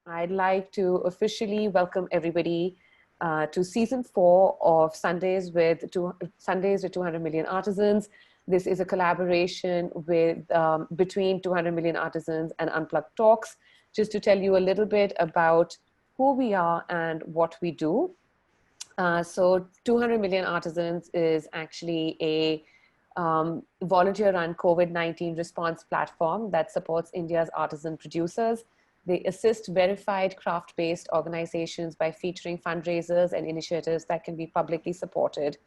I'd like to officially welcome everybody to season 4 of Sundays with 200 Million Artisans. This is a collaboration between 200 Million Artisans and Unplugged Talks, just to tell you a little bit about who we are and what we do. So 200 Million Artisans is actually a volunteer-run COVID-19 response platform that supports India's artisan producers. They assist verified craft-based organizations by featuring fundraisers and initiatives that can be publicly supported.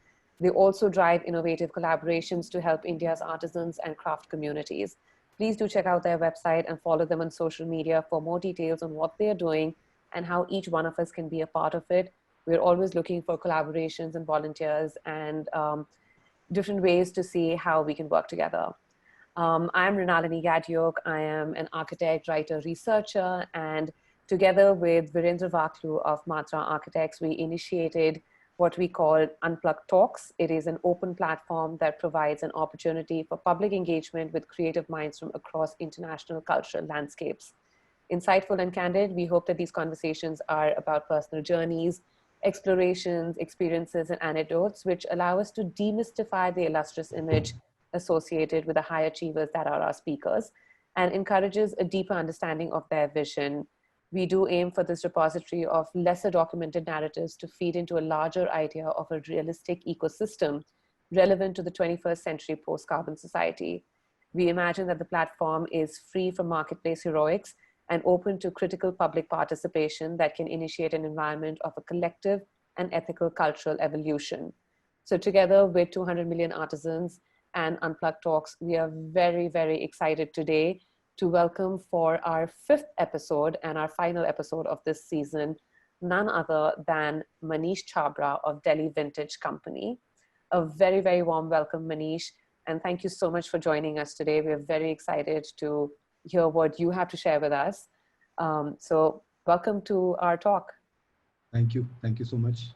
They also drive innovative collaborations to help India's artisans and craft communities. Please do check out their website and follow them on social media for more details on what they're doing and how each one of us can be a part of it. We're always looking for collaborations and volunteers and different ways to see how we can work together. I'm Rinalini Gadyok. I am an architect, writer, researcher, and together with Virendra Vaklu of Matra Architects, we initiated what we call Unplugged Talks. It is an open platform that provides an opportunity for public engagement with creative minds from across international cultural landscapes. Insightful and candid, we hope that these conversations are about personal journeys, explorations, experiences, and anecdotes, which allow us to demystify the illustrious image associated with the high achievers that are our speakers and encourages a deeper understanding of their vision. We do aim for this repository of lesser documented narratives to feed into a larger idea of a realistic ecosystem relevant to the 21st century post-carbon society. We imagine that the platform is free from marketplace heroics and open to critical public participation that can initiate an environment of a collective and ethical cultural evolution. So together with 200 Million Artisans and Unplugged Talks, we are very, very excited today to welcome for our 5th episode and our final episode of this season, none other than Manish Chhabra of Delhi Vintage Company. A very, very warm welcome, Manish. And thank you so much for joining us today. We're very excited to hear what you have to share with us. So welcome to our talk. Thank you. Thank you so much.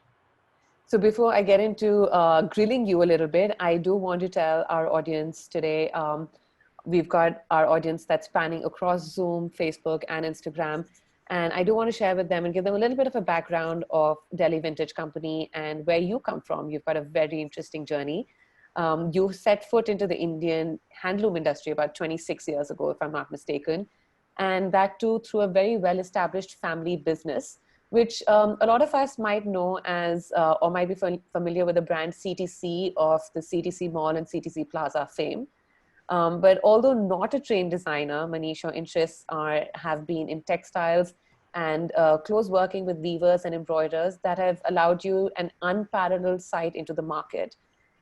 So before I get into grilling you a little bit, I do want to tell our audience today, we've got our audience that's spanning across Zoom, Facebook, and Instagram. And I do want to share with them and give them a little bit of a background of Delhi Vintage Company and where you come from. You've got a very interesting journey. You set foot into the Indian handloom industry about 26 years ago, if I'm not mistaken. And that too through a very well-established family business, which a lot of us might know as, or might be familiar with the brand CTC of the CTC Mall and CTC Plaza fame. But although not a trained designer, Manish, your interests have been in textiles and close working with weavers and embroiderers that have allowed you an unparalleled sight into the market.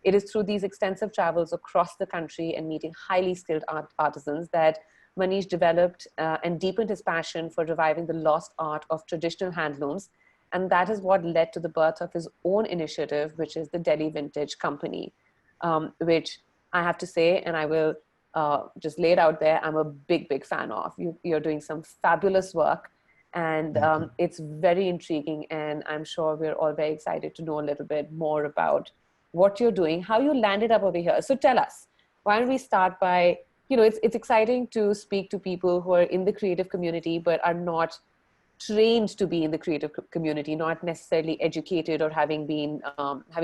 It is through these extensive travels across the country and meeting highly skilled artisans that Manish developed and deepened his passion for reviving the lost art of traditional handlooms. And that is what led to the birth of his own initiative, which is the Delhi Vintage Company, which I have to say, and I will just lay it out there, I'm a big, big fan of. You're doing some fabulous work, and it's very intriguing. And I'm sure we're all very excited to know a little bit more about what you're doing, how you landed up over here. So tell us, why don't we start by, it's exciting to speak to people who are in the creative community, but are not trained to be in the creative community, not necessarily educated or having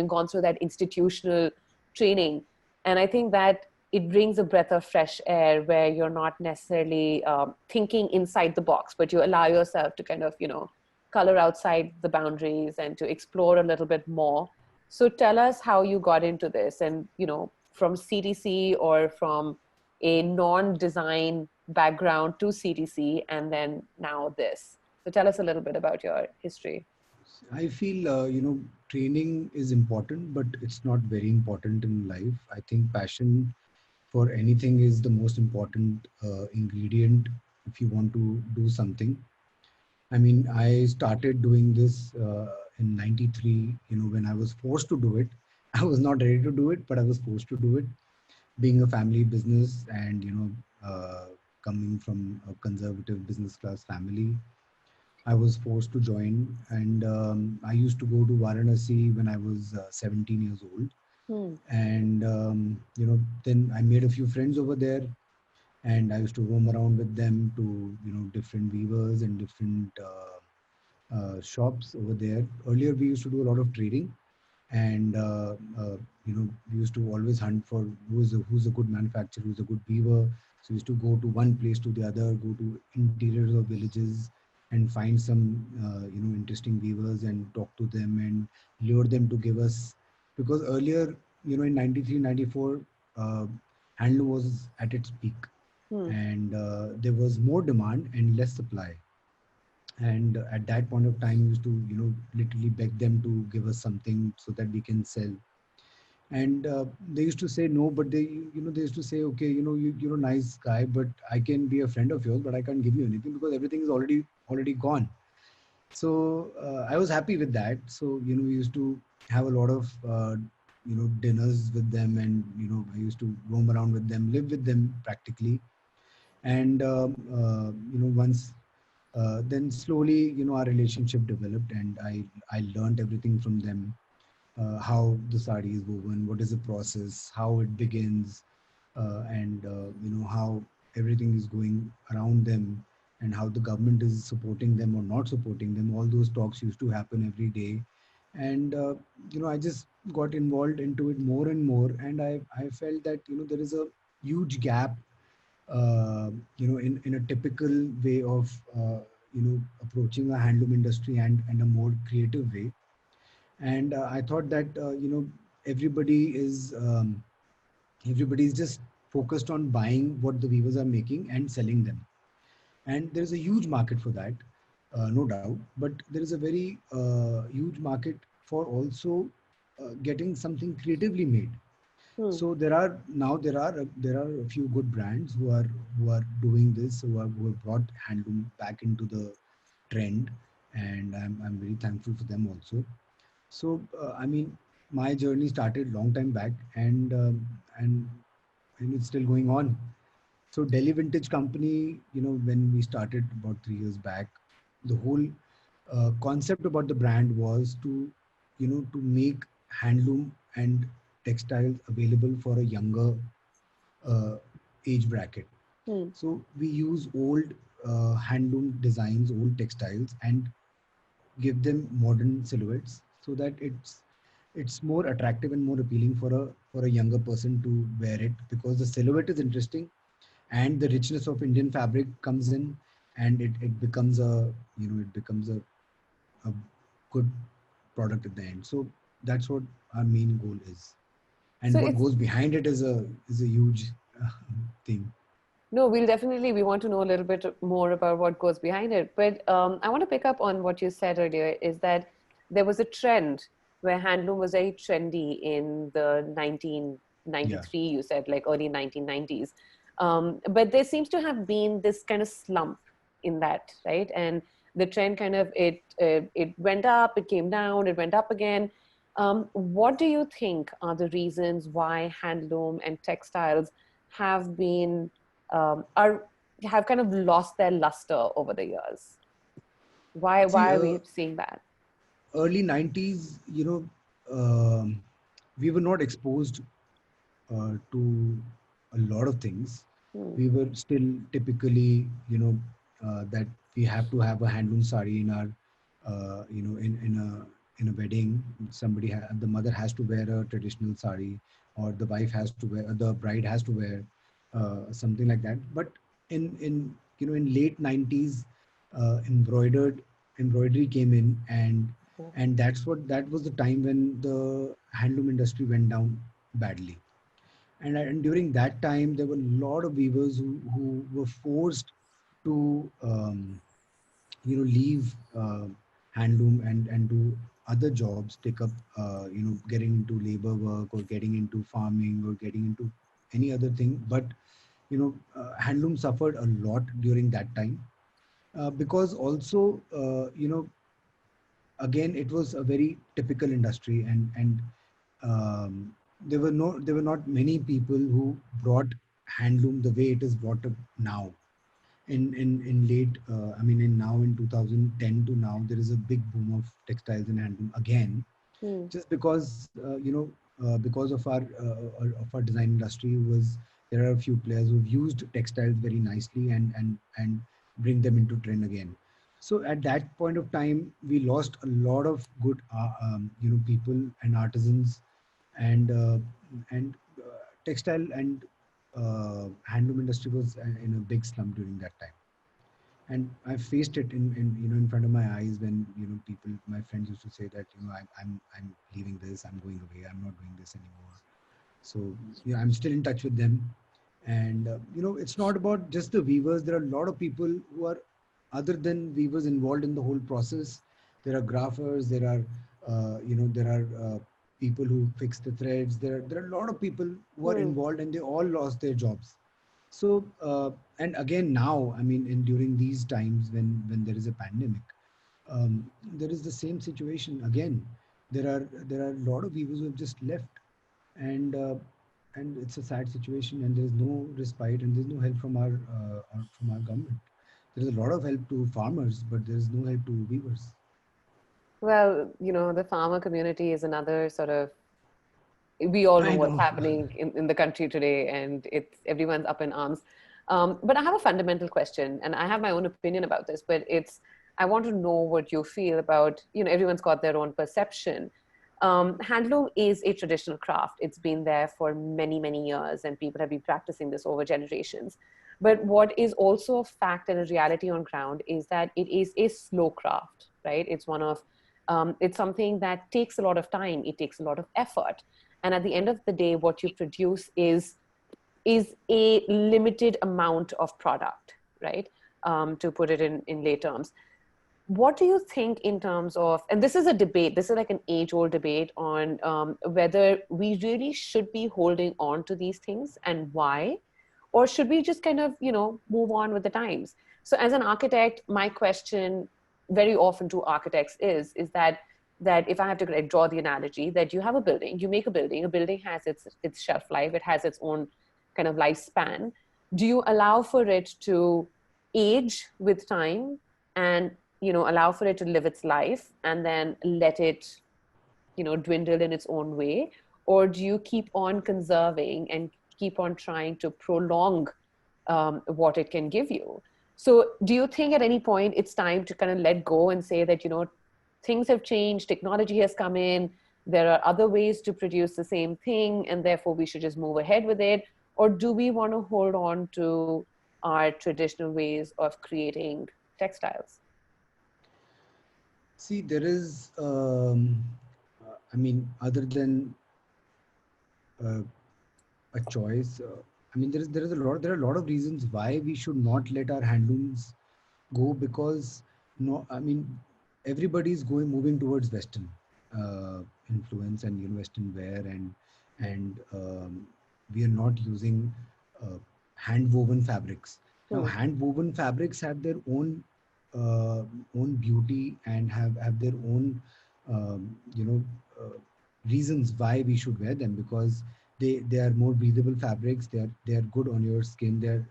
gone through that institutional training. And I think that it brings a breath of fresh air where you're not necessarily thinking inside the box, but you allow yourself to kind of, color outside the boundaries and to explore a little bit more. So tell us how you got into this and, from CTC or from a non-design background to CTC and then now this. So tell us a little bit about your history. I feel, training is important, but it's not very important in life. I think passion for anything is the most important ingredient if you want to do something. I mean, I started doing this in 93, when I was forced to do it. I was not ready to do it, but I was forced to do it. Being a family business and, coming from a conservative business class family, I was forced to join. And I used to go to Varanasi when I was 17 years old. And, then I made a few friends over there. and I used to roam around with them to, different weavers and different shops over there. Earlier, we used to do a lot of trading, and we used to always hunt for who's a good manufacturer, who's a good weaver. So we used to go to one place to the other, go to interiors of villages, and find some interesting weavers and talk to them and lure them to give us, because earlier, in 93, 94, uh, handloom was at its peak, Hmm. and there was more demand and less supply. And at that point of time, we used to literally beg them to give us something so that we can sell. And they used to say no, but they used to say, okay, you're a nice guy, but I can be a friend of yours, but I can't give you anything because everything is already gone. So I was happy with that. So we used to have a lot of dinners with them, and I used to roam around with them, live with them practically. And once then slowly, our relationship developed, and I learned everything from them. How the sari is woven, what is the process, how it begins, and how everything is going around them, and how the government is supporting them or not supporting them. All those talks used to happen every day, and I just got involved into it more and more, and I felt that there is a huge gap, in a typical way of approaching a handloom industry, and a more creative way. And I thought that everybody is everybody is just focused on buying what the weavers are making and selling them, and there is a huge market for that, no doubt. But there is a very huge market for also getting something creatively made. Hmm. So there are a few good brands who are doing this, who have brought handloom back into the trend, and I'm very thankful for them also. So I mean, my journey started long time back, and it's still going on. So Delhi Vintage Company, when we started about 3 years back, the whole concept about the brand was to make handloom and textiles available for a younger uh, age bracket. Hmm. So we use old handloom designs, old textiles, and give them modern silhouettes so that it's more attractive and more appealing for a younger person to wear it, because the silhouette is interesting, and the richness of Indian fabric comes in, and it becomes a good product at the end. So that's what our main goal is, So and what it's goes behind it is a huge uh, thing. no, we want to know a little bit more about what goes behind it. But I want to pick up on what you said earlier, is that there was a trend where handloom was very trendy in the Yeah. 1993, you said, like early 1990s. But there seems to have been this kind of slump in that, right? And the trend kind of, it went up, it came down, it went up again. What do you think are the reasons why handloom and textiles have been are have kind of lost their luster over the years? See, Why are we seeing that? early 90s, we were not exposed to a lot of things. Hmm. We were still typically, that we have to have a handloom sari in our, in a wedding. The mother has to wear a traditional sari, or the wife has to wear, the bride has to wear something like that. But in late 90s, embroidery came in, and that was the time when the handloom industry went down badly. And during that time, there were a lot of weavers who were forced to leave handloom and do other jobs, take up getting into labor work, or getting into farming, or getting into any other thing. But handloom suffered a lot during that time, because also again, it was a very typical industry, and there were not many people who brought handloom the way it is brought up now. In late I mean in now in 2010 to now, there is a big boom of textiles and handloom again, Hmm. just because because of our design industry was There are a few players who've used textiles very nicely and bring them into trend again. So at that point of time, we lost a lot of good, people and artisans, and textile and handloom industry was in a big slump during that time. And I faced it in front of my eyes when people, my friends used to say that I'm leaving this, I'm going away, I'm not doing this anymore. So I'm still in touch with them, and it's not about just the weavers. There are a lot of people who are other than weavers involved in the whole process. There are graphers, there are people who fix the threads. There are a lot of people who are Hmm. involved, and they all lost their jobs. So and again now, I mean, in during these times when there is a pandemic, there is the same situation again. There are a lot of weavers who have just left, and it's a sad situation, and there is no respite, and there's no help from our government. There is a lot of help to farmers, but there is no help to weavers. Well, the farmer community is another sort of, we all know I what's know. happening in the country today, and it's everyone's up in arms. But I have a fundamental question, and I have my own opinion about this, but I want to know what you feel about, everyone's got their own perception. Handloom is a traditional craft. It's been there for many, many years, and people have been practicing this over generations. But what is also a fact and a reality on ground is that it is a slow craft, right? It's something that takes a lot of time. It takes a lot of effort, and at the end of the day, what you produce is a limited amount of product, right? To put it in lay terms, what do you think in terms of, and this is a debate, this is like an age old debate on whether we really should be holding on to these things and why, or should we just kind of, move on with the times? So as an architect, my question very often to architects is that if I have to like, draw the analogy that you have a building, you make a building has its shelf life, it has its own kind of lifespan. Do you allow for it to age with time and allow for it to live its life and then let it dwindle in its own way, or do you keep on conserving and keep on trying to prolong what it can give you? So do you think at any point it's time to kind of let go and say that things have changed, technology has come in, there are other ways to produce the same thing, and therefore we should just move ahead with it? Or do we want to hold on to our traditional ways of creating textiles? See, there is, I mean, other than uh, a choice, there are a lot of reasons why we should not let our handlooms go, because no, I mean, everybody's moving towards Western influence and Western wear, and we are not using hand woven fabrics. Now, Hmm. hand woven fabrics have their uh, own beauty and have their own reasons why we should wear them, because they are more breathable fabrics. They are good on your skin. There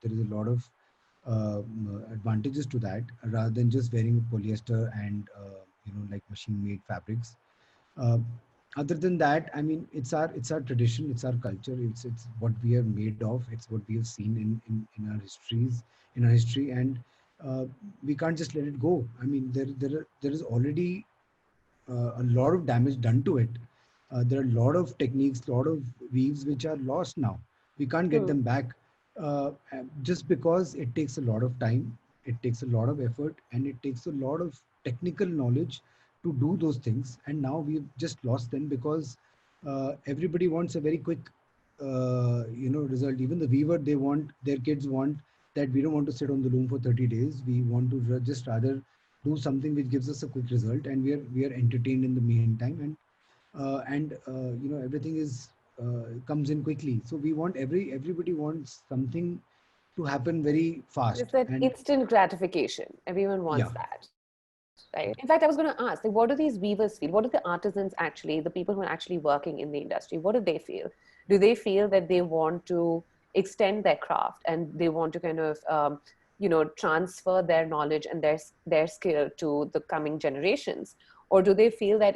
is a lot of advantages to that, rather than just wearing polyester and like machine made fabrics. uh, Other than that, I mean, it's our tradition, it's our culture, it's what we are made of, it's what we have seen in our histories, in our history, and uh, we can't just let it go. I mean, there is already a lot of damage done to it. There are a lot of techniques, a lot of weaves which are lost now. We can't get Hmm. them back, just because it takes a lot of time, it takes a lot of effort, and it takes a lot of technical knowledge to do those things. And now we've just lost them because everybody wants a very quick, result. Even the weaver, they want, their kids want that we don't want to sit on the loom for 30 days. We want to just rather do something which gives us a quick result, and we are entertained in the meantime, and everything is comes in quickly. So we want, everybody wants something to happen very It's fast. that And instant gratification. Everyone yeah, wants that, right? In fact, I was going to ask, like, what do these weavers feel? What do the artisans actually, the people who are actually working in the industry, what do they feel? Do they feel that they want to extend their craft and they want to kind of, transfer their knowledge and their skill to the coming generations? Or do they feel that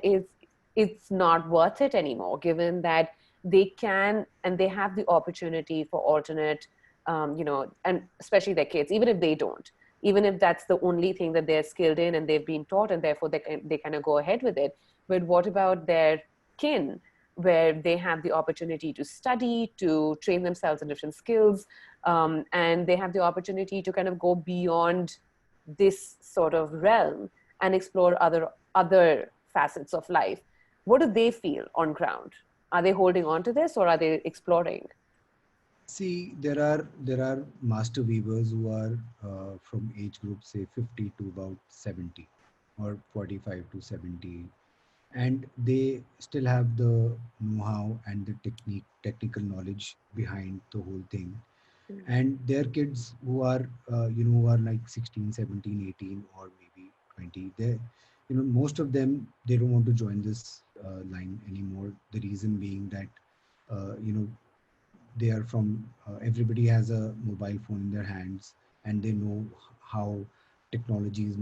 it's not worth it anymore, given that they can and they have the opportunity for alternate, and especially their kids, even if they don't, even if that's the only thing that they're skilled in and they've been taught, and therefore they kind of go ahead with it. But what about their kin, where they have the opportunity to study, to train themselves in different skills, and they have the opportunity to kind of go beyond this sort of realm and explore other facets of life? What do they feel on ground? Are they holding on to this, or are they exploring? See, there are master weavers who are from age group say 50 to about 70 or 45 to 70, and they still have the know-how and the technical knowledge behind the whole thing. And their kids who are who are like 16, 17, 18, or maybe 20, they, most of them, they don't want to join this line anymore. The reason being that they are from everybody has a mobile phone in their hands, and they know how technology is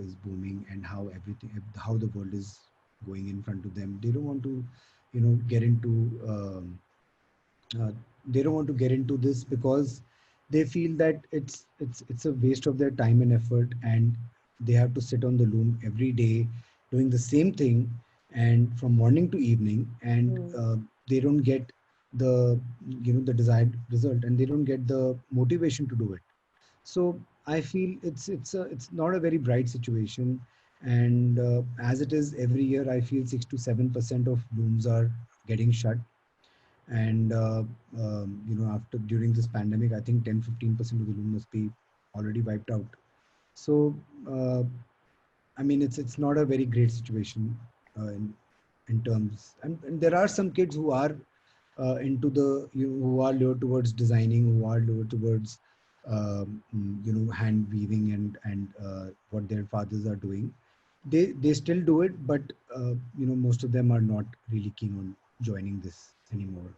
is booming, and how everything, how the world is going in front of them. They don't want to get into uh, they don't want to get into this, because they feel that it's a waste of their time and effort, and they have to sit on the loom every day doing the same thing, and from morning to evening, and they don't get the the desired result, and they don't get the motivation to do it. So I feel it's not a very bright situation. And as it is every year, I feel 6 to 7% of looms are getting shut. And after, during this pandemic, I think 10-15% of the loom must be already wiped out. So uh, I mean, it's not a very great situation in terms. And there are some kids who are into the who are lower towards designing, who are lower towards hand weaving, and what their fathers are doing. They still do it, but most of them are not really keen on joining this anymore.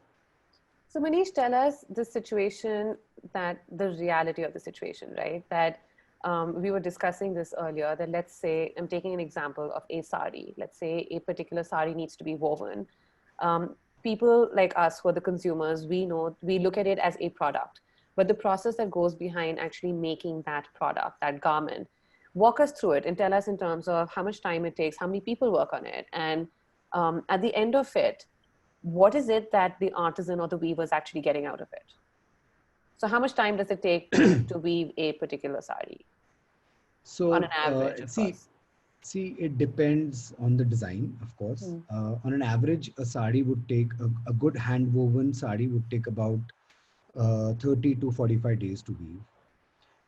So, Manish, tell us the situation, that the reality of the situation, right? That we were discussing this earlier, that let's say, I'm taking an example of a sari. Let's say a particular sari needs to be woven. People like us who are the consumers, we know, we look at it as a product, but the process that goes behind actually making that product, that garment, walk us through it and tell us in terms of how much time it takes, how many people work on it, and at the end of it, what is it that the artisan or the weaver is actually getting out of it? So how much time does it take to weave a particular sari on So an average, of see, course? it depends on the design, of course. Mm. On an average, a sari would take a good hand woven sari would take about 30 to 45 days to weave.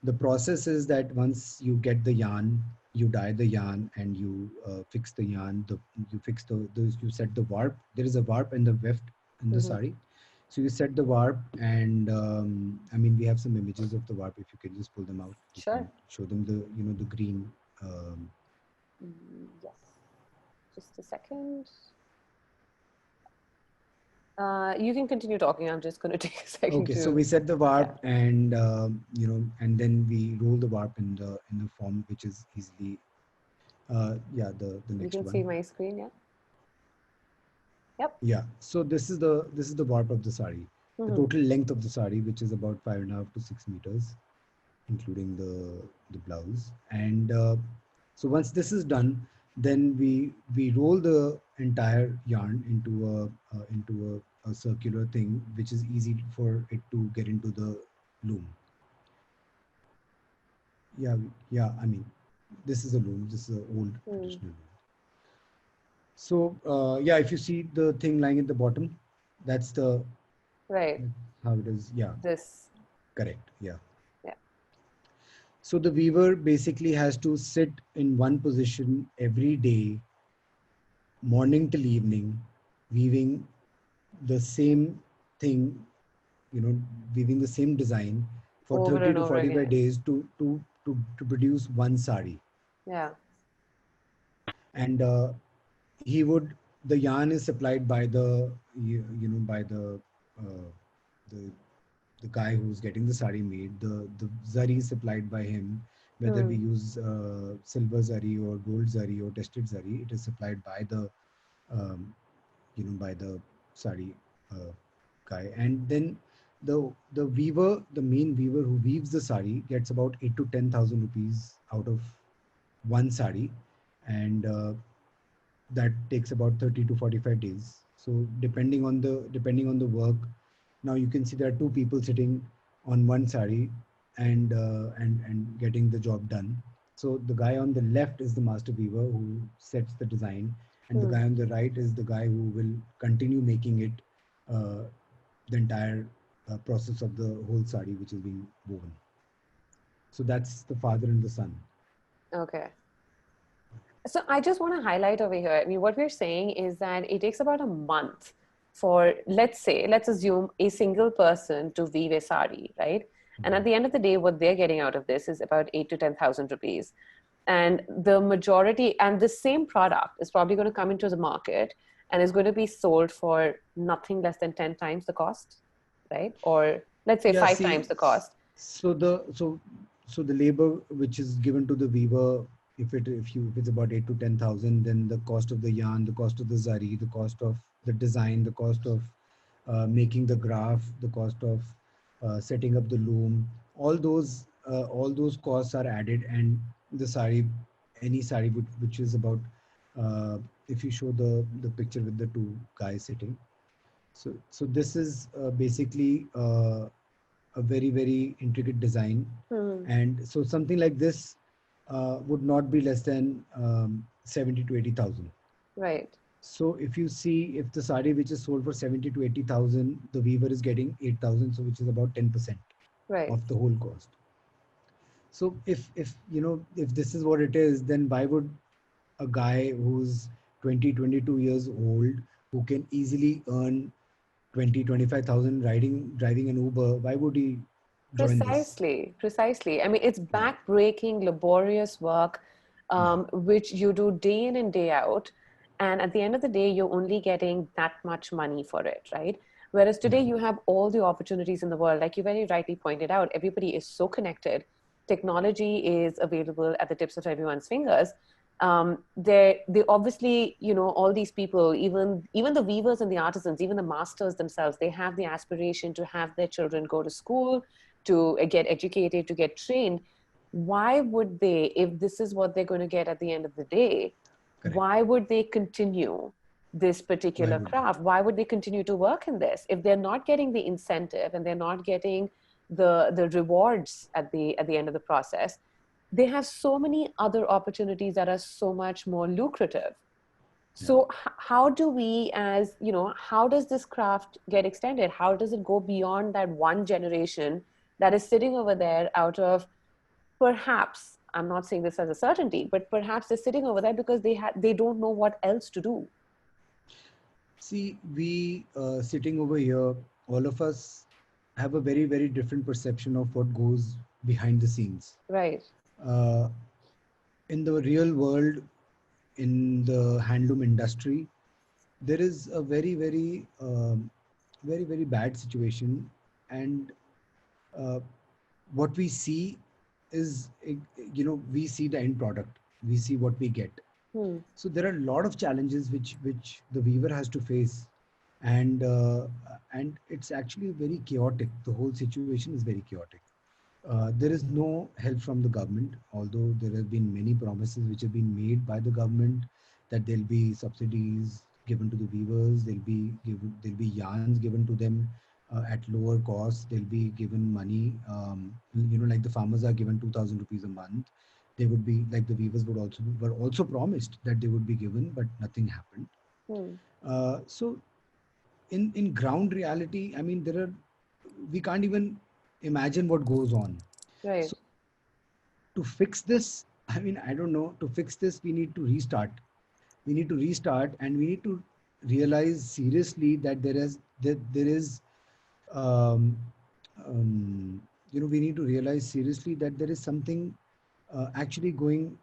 The process is that once you get the yarn, you dye the yarn, and you fix the yarn. You fix you set the warp. There is a warp and the weft in the Mm-hmm. sari. So you set the warp, and I mean, we have some images of the warp. If you can just pull them out, you Sure. can show them the the green. Um, Yes. Just a second. You can continue talking. I'm just going to take a second okay, so to, we set the yeah. warp, and and then we roll the warp in the form which is easily. Yeah, the You next can one. see my screen, yeah? Yep. Yeah, so this is the warp of the sari. The Mm-hmm. total length of the sari, which is about 5.5 to 6 meters, including the blouse. And so once this is done, then we roll the entire yarn into a circular thing, which is easy for it to get into the loom. Yeah, yeah. I mean, this is a loom. This is an old Mm. traditional loom. So yeah, if you see the thing lying at the bottom, that's the Right. that's how it is. Yeah, This, correct. Yeah. yeah. So the weaver basically has to sit in one position every day, morning till evening, weaving the same thing, weaving the same design for Over 30 and to over 45 again. days to produce one sari. Yeah. And he would the yarn is supplied by the by uh, the the guy who's getting the sari made. The zari is supplied by him, whether we Hmm. use silver zari or gold zari or tested zari. It is supplied by the um, by the sari guy. And then the weaver, the main weaver who weaves the sari, gets about 8 to 10,000 rupees out of one sari, and that takes about 30 to 45 days. So depending on the work, now you can see there are two people sitting on one sari and getting the job done. So the guy on the left is the master weaver who sets the design, and the Hmm. guy on the right is the guy who will continue making it, uh, the entire process of the whole sari which is being woven. So that's the father and the son. Okay. So I just want to highlight over here. I mean, what we're saying is that it takes about a month for, let's say, let's assume a single person to weave a sari, right? And at Mhm. the end of the day, what they're getting out of this is about 8 to 10,000 rupees. And the majority, and the same product is probably going to come into the market and is going to be sold for nothing less than 10 times the cost, right? Or let's say Yeah, five see, times the cost. so the labor which is given to the weaver, if it's about 8 to 10,000, then the cost of the yarn, the cost of the zari, the cost of the design, the cost of making the graph, the cost of setting up the loom, all those costs are added, and the sari, any sari which is about, uh, if you show the picture with the two guys sitting, so this is basically a very very intricate design, Hmm. and so something like this would not be less than 70 to 80,000. Right, So if you see, if the sari which is sold for 70 to 80,000, the weaver is getting 8,000, so which is about 10% right. of the whole cost. So if you know, if this is what it is, then why would a guy who's 20 22 years old, who can easily earn 20 25,000 driving an Uber, why would he join this? Precisely, precisely. I mean, it's Yeah, back-breaking, laborious work, yeah, which you do day in and day out. And at the end of the day, you're only getting that much money for it, right? Whereas today, yeah, you have all the opportunities in the world. Like you very rightly pointed out, everybody is so connected. Technology is available at the tips of everyone's fingers. They obviously, you know, all these people, even the weavers and the artisans, even the masters themselves, they have the aspiration to have their children go to school, to get educated, to get trained. Why would they, if this is what they're going to get at the end of the day, correct. why would they continue this Why particular would they? craft? Why would they continue to work in this if they're not getting the incentive and they're not getting the rewards at the end of the process? They have so many other opportunities that are so much more lucrative. Yeah. So how do we, as you know, how does this craft get extended? How does it go beyond that one generation that is sitting over there out of, perhaps, I'm not saying this as a certainty, but perhaps they're sitting over there because they don't know what else to do. See, we sitting over here, all of us have a very, very different perception of what goes behind the scenes. Right. Uh, in the real world, in the handloom industry, there is a very, very, very bad situation, and uh, what we see is, we see the end product, we see what we get. Hmm. So there are a lot of challenges which the weaver has to face, and it's actually very chaotic. The whole situation is very chaotic. There is no help from the government, although there have been many promises which have been made by the government, that there'll be subsidies given to the weavers, there'll be yarns given to them at lower cost, they'll be given money. Like the farmers are given 2,000 rupees a month. They would be like the weavers were also promised that they would be given, but nothing happened. Hmm. So in ground reality, I mean, we can't even imagine what goes on. Right. So to fix this, I mean, I don't know, to fix this we need to restart. We need to restart, and we need to realize seriously that there is um, we need to realize seriously that there is something actually going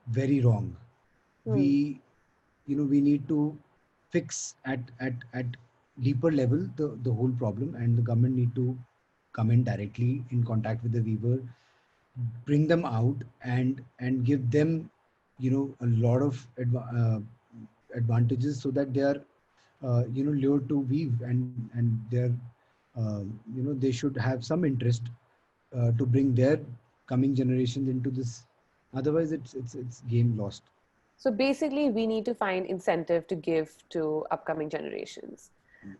very wrong. Hmm. We we need to fix at deeper level the whole problem, and the government need to come in directly in contact with the weaver, bring them out, and give them a lot of advantages, so that they are lured to weave, and they're they should have some interest to bring their coming generations into this. Otherwise, it's game lost. So basically, we need to find incentive to give to upcoming generations.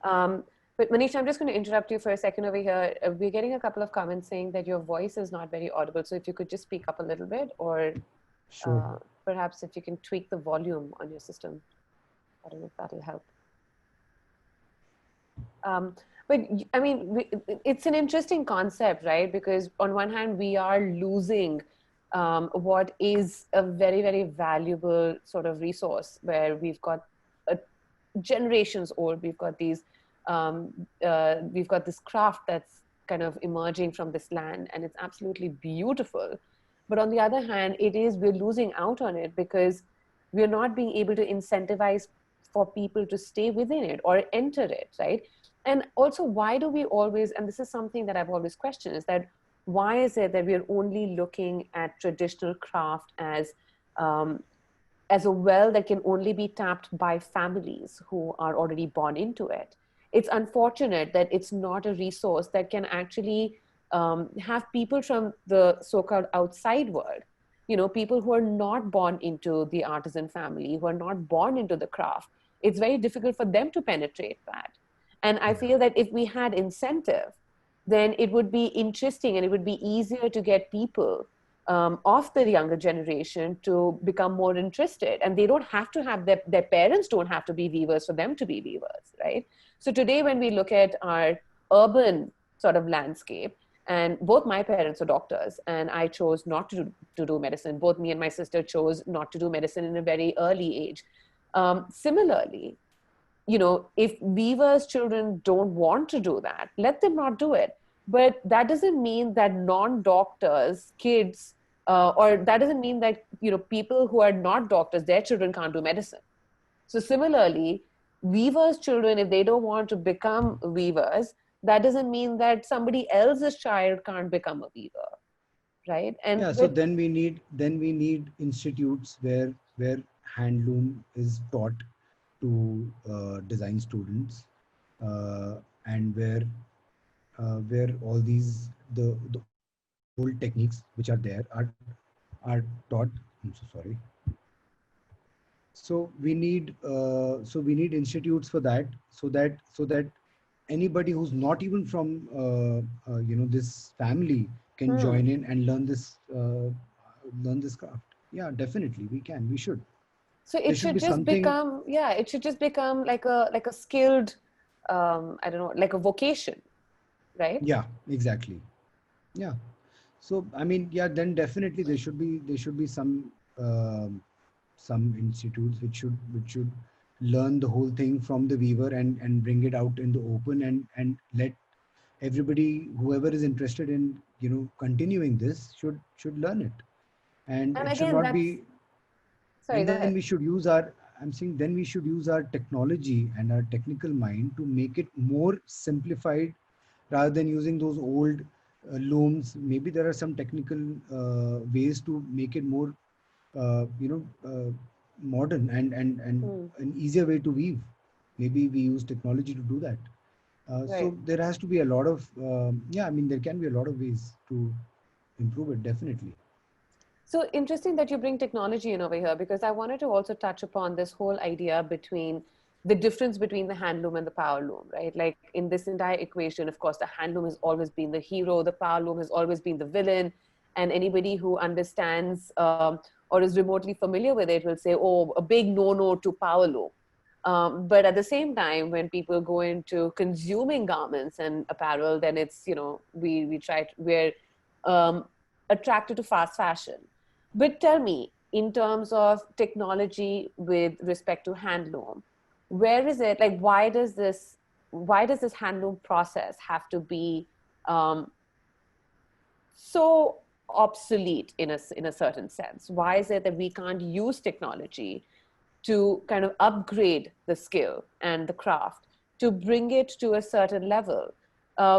Um, but Manish, I'm just going to interrupt you for a second over here. We're getting a couple of comments saying that your voice is not very audible. So if you could just speak up a little bit, or Sure. perhaps if you can tweak the volume on your system, I don't know if that'll help. But I mean, it's an interesting concept, right? Because on one hand, we are losing what is a very, very valuable sort of resource where we've got a generations old. We've got this craft that's kind of emerging from this land, and it's absolutely beautiful. But on the other hand, we're losing out on it because we're not being able to incentivize for people to stay within it or enter it, right? And also, why do we always, and this is something that I've always questioned, is that why is it that we're only looking at traditional craft um, as a well that can only be tapped by families who are already born into it? It's unfortunate that it's not a resource that can actually have people from the so-called outside world, people who are not born into the artisan family, who are not born into the craft. It's very difficult for them to penetrate that. And I Yeah. feel that if we had incentive, then it would be interesting and it would be easier to get people of the younger generation to become more interested. And they don't have to have their parents don't have to be weavers for them to be weavers, right? So today, when we look at our urban sort of landscape, and both my parents are doctors, and I chose not to do medicine. Both me and my sister chose not to do medicine in a very early age. Similarly, if weavers' children don't want to do that, let them not do it. But that doesn't mean that non-doctors, kids, or that doesn't mean that, people who are not doctors, their children can't do medicine. So similarly, weavers' children, if they don't want to become weavers, that doesn't mean that somebody else's child can't become a weaver, right? And Yeah. So but then we need institutes where handloom is taught to design students, uh, and where all these the old techniques which are there are taught. I'm so sorry. So we need institutes for that, so that anybody who's not even from this family can hmm. join in and learn this craft. Yeah, definitely we should. So There it should should be just something. become, yeah, it should just become like a skilled, I don't know, like a vocation, right? Yeah, exactly. Yeah. So I mean, yeah, then definitely there should be some institutes which should learn the whole thing from the weaver and bring it out in the open, and let everybody, whoever is interested in continuing this, should learn it. And And it should again, not that's, be. sorry, And go then ahead. we should use our I'm saying then we should use our technology and our technical mind to make it more simplified, rather than using those old looms. Maybe there are some technical ways to make it more modern, and Hmm. an easier way to weave. Maybe we use technology to do that. Right. So there has to be a lot of yeah, I mean, there can be a lot of ways to improve it, definitely. So interesting that you bring technology in over here, because I wanted to also touch upon this whole idea between the difference between the handloom and the power loom, right? Like in this entire equation, of course, the handloom has always been the hero, the power loom has always been the villain. And anybody who understands or is remotely familiar with it will say, oh, a big no-no to power loom. But at the same time, when people go into consuming garments and apparel, then it's, we're um, attracted to fast fashion. But tell me, in terms of technology with respect to handloom, where is it? Like, why does this handloom process have to be um, so obsolete in a certain sense? Why is it that we can't use technology to kind of upgrade the skill and the craft to bring it to a certain level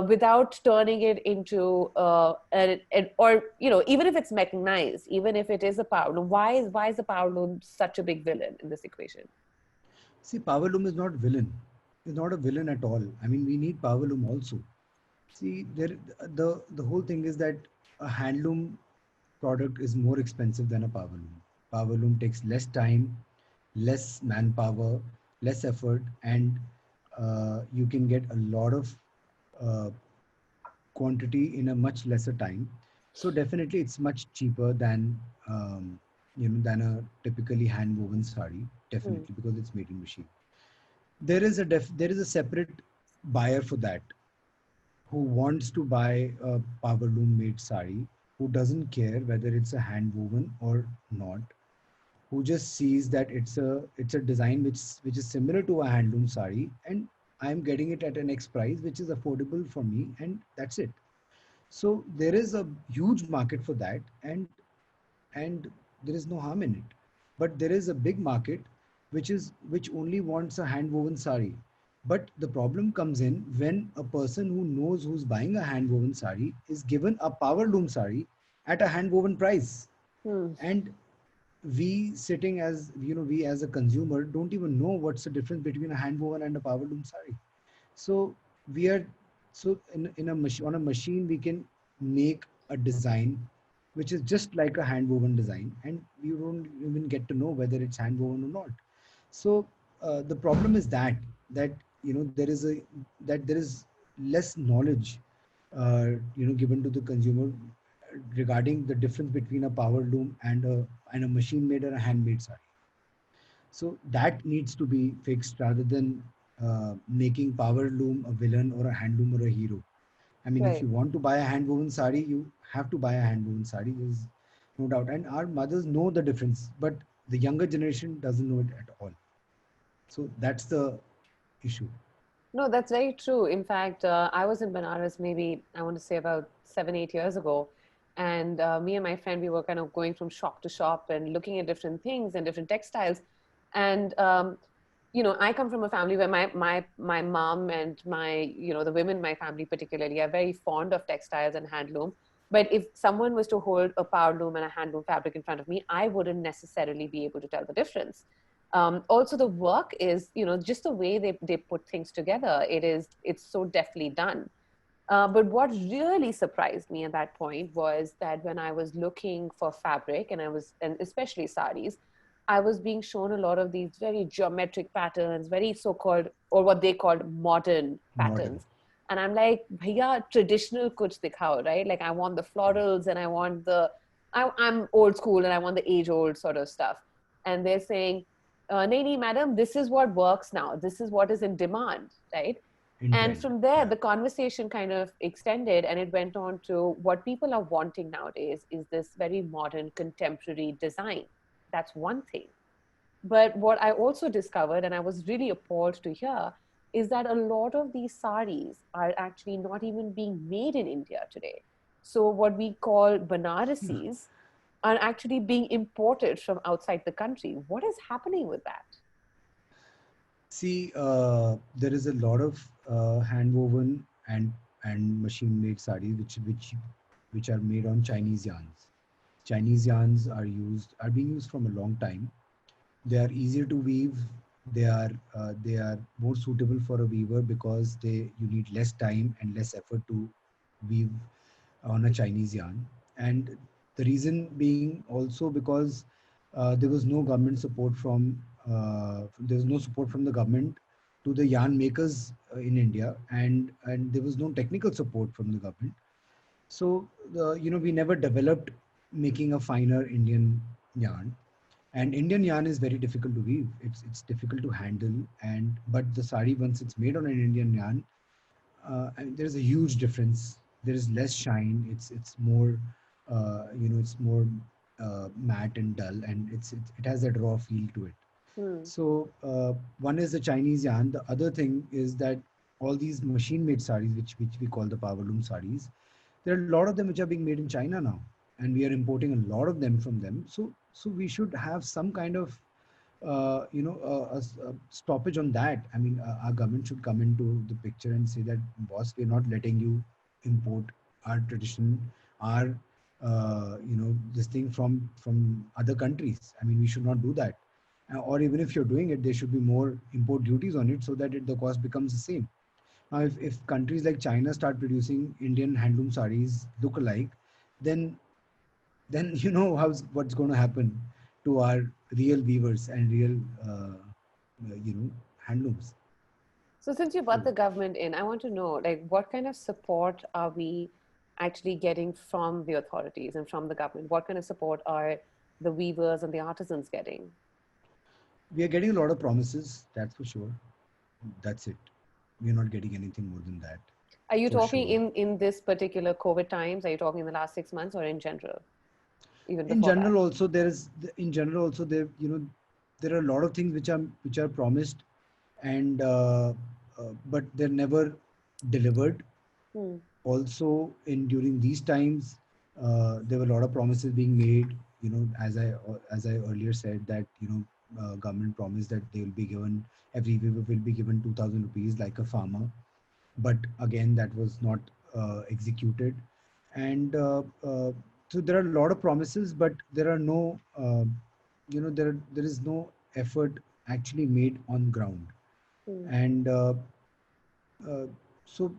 without turning it into or even if it's mechanized, even if it is a power loom, why is the power loom such a big villain in this equation? See, power loom is not villain. is not a villain at all. I mean, we need powerloom also. See, the whole thing is that a handloom product is more expensive than a powerloom. Powerloom takes less time, less manpower, less effort, and you can get a lot of uh, quantity in a much lesser time. So definitely, it's much cheaper than than a typically hand woven sari. Hmm. Definitely, because it's made in machine. There is a separate buyer for that who wants to buy a power loom made sari, who doesn't care whether it's a hand woven or not, who just sees that it's a design which is similar to a handloom sari, and I'm getting it at an X price which is affordable for me, and that's it. So there is a huge market for that, and there is no harm in it. But there is a big market which only wants a hand woven sari. But the problem comes in when a person who knows who's buying a hand woven sari is given a power loom sari at a hand woven price. Hmm. And we sitting as we as a consumer don't even know what's the difference between a hand woven and a power loom sari. So we are in a machine on a machine we can make a design which is just like a hand woven design, and you don't even get to know whether it's hand woven or not. So the problem is that there is a that there is less knowledge given to the consumer regarding the difference between a power loom and a machine made or a handmade sari. So that needs to be fixed rather than making power loom a villain or a handloom or a hero. I mean, if Right. you want to buy a hand woven sari, you have to buy a hand woven sari. There's no doubt. And our mothers know the difference, but the younger generation doesn't know it at all. So that's the issue. No, that's very true. In fact, I was in Banaras maybe, I want to say about 7, 8 years ago. And me and my friend, we were kind of going from shop to shop and looking at different things and different textiles. And, I come from a family where my mom and the women in my family particularly are very fond of textiles and handloom. But if someone was to hold a power loom and a handloom fabric in front of me, I wouldn't necessarily be able to tell the difference. Also the work is just the way they put things together, it's so deftly done. But what really surprised me at that point was that when I was looking for fabric and especially saris, I was being shown a lot of these very geometric patterns, very so-called, or what they called modern Modern. patterns. And I'm like, bhaiya, traditional kuch dikhao, right? Like I want the florals and I'm old school and I want the age old sort of stuff. And they're saying, nahi, nahi, madam, this is what works now. This is what is in demand, right? In And trend. from there, Yeah. the conversation kind of extended and it went on to what people are wanting nowadays is this very modern contemporary design. That's one thing. But what I also discovered, and I was really appalled to hear, is that a lot of these saris are actually not even being made in India today. So, what we call Banarasis are actually being imported from outside the country. What is happening with that? See, there is a lot of hand woven and machine made sarees which are made on Chinese yarns. Chinese yarns are being used from a long time. They are easier to weave. They are more suitable for a weaver because they you need less time and less effort to weave on a Chinese yarn. And the reason being also because there was no government support there was no support from the government to the yarn makers in India, and there was no technical support from the government. So we never developed making a finer Indian yarn. And Indian yarn is very difficult to weave. It's difficult to handle, and but the sari once it's made on an Indian yarn, and there's a huge difference. There is less shine. It's more, it's more matte and dull, and it has that raw feel to it. Hmm. So one is the Chinese yarn. The other thing is that all these machine-made sarees, which we call the power loom sarees, there are a lot of them which are being made in China now, and we are importing a lot of them from them. So we should have some kind of a stoppage on that. I mean, our government should come into the picture and say that, boss, we're not letting you import our tradition, our this thing from other countries. I mean, we should not do that. or even if you're doing it, there should be more import duties on it so that the cost becomes the same. Now, if countries like China start producing Indian handloom sarees look alike, then you know what's going to happen to our real weavers and real handlooms. So since you brought So the government in, I want to know, like, what kind of support are we actually getting from the authorities and from the government? What kind of support are the weavers and the artisans getting? we are getting a lot of promises, that's for sure. That's it. We're not getting anything more than that, Are you for talking sure. in this particular COVID times? Are you talking in the last 6 months or in general, even In before that? general also there is, in general also there, there are a lot of things which are promised, and but they're never delivered. Hmm. Also, in during these times, there were a lot of promises being made, as I earlier said, that government promised that they will be given, every weaver will be given 2000 rupees like a farmer, but again that was not executed. And so there are a lot of promises, but there are no there is no effort actually made on ground. Hmm. And uh, so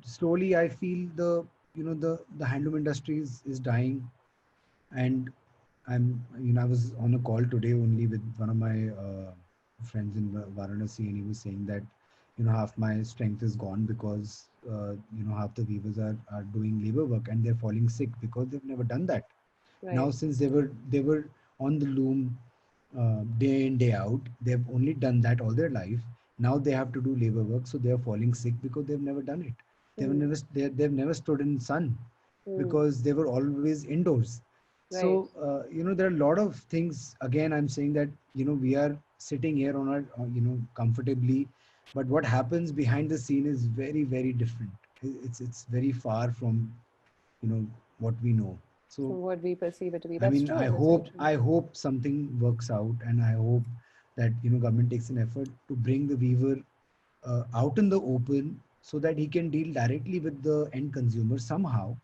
slowly I feel the handloom industry is dying. And I was on a call today only with one of my friends in Varanasi, and he was saying that half my strength is gone because half the weavers are doing labor work and they're falling sick because they've never done that. Now, Right. since they were on the loom day in day out, they've only done that all their life. Now they have to do labor work, so they are falling sick because they've never done it. Hmm. They've never stood in sun Hmm. because they were always indoors. Right. So there are a lot of things. Again, I'm saying that we are sitting here on our comfortably, but what happens behind the scene is very, very different. It's very far from what we know. So From what we perceive it to be. I That's mean, true. That's very true. I hope something works out, and I hope that government takes an effort to bring the weaver out in the open so that he can deal directly with the end consumer somehow,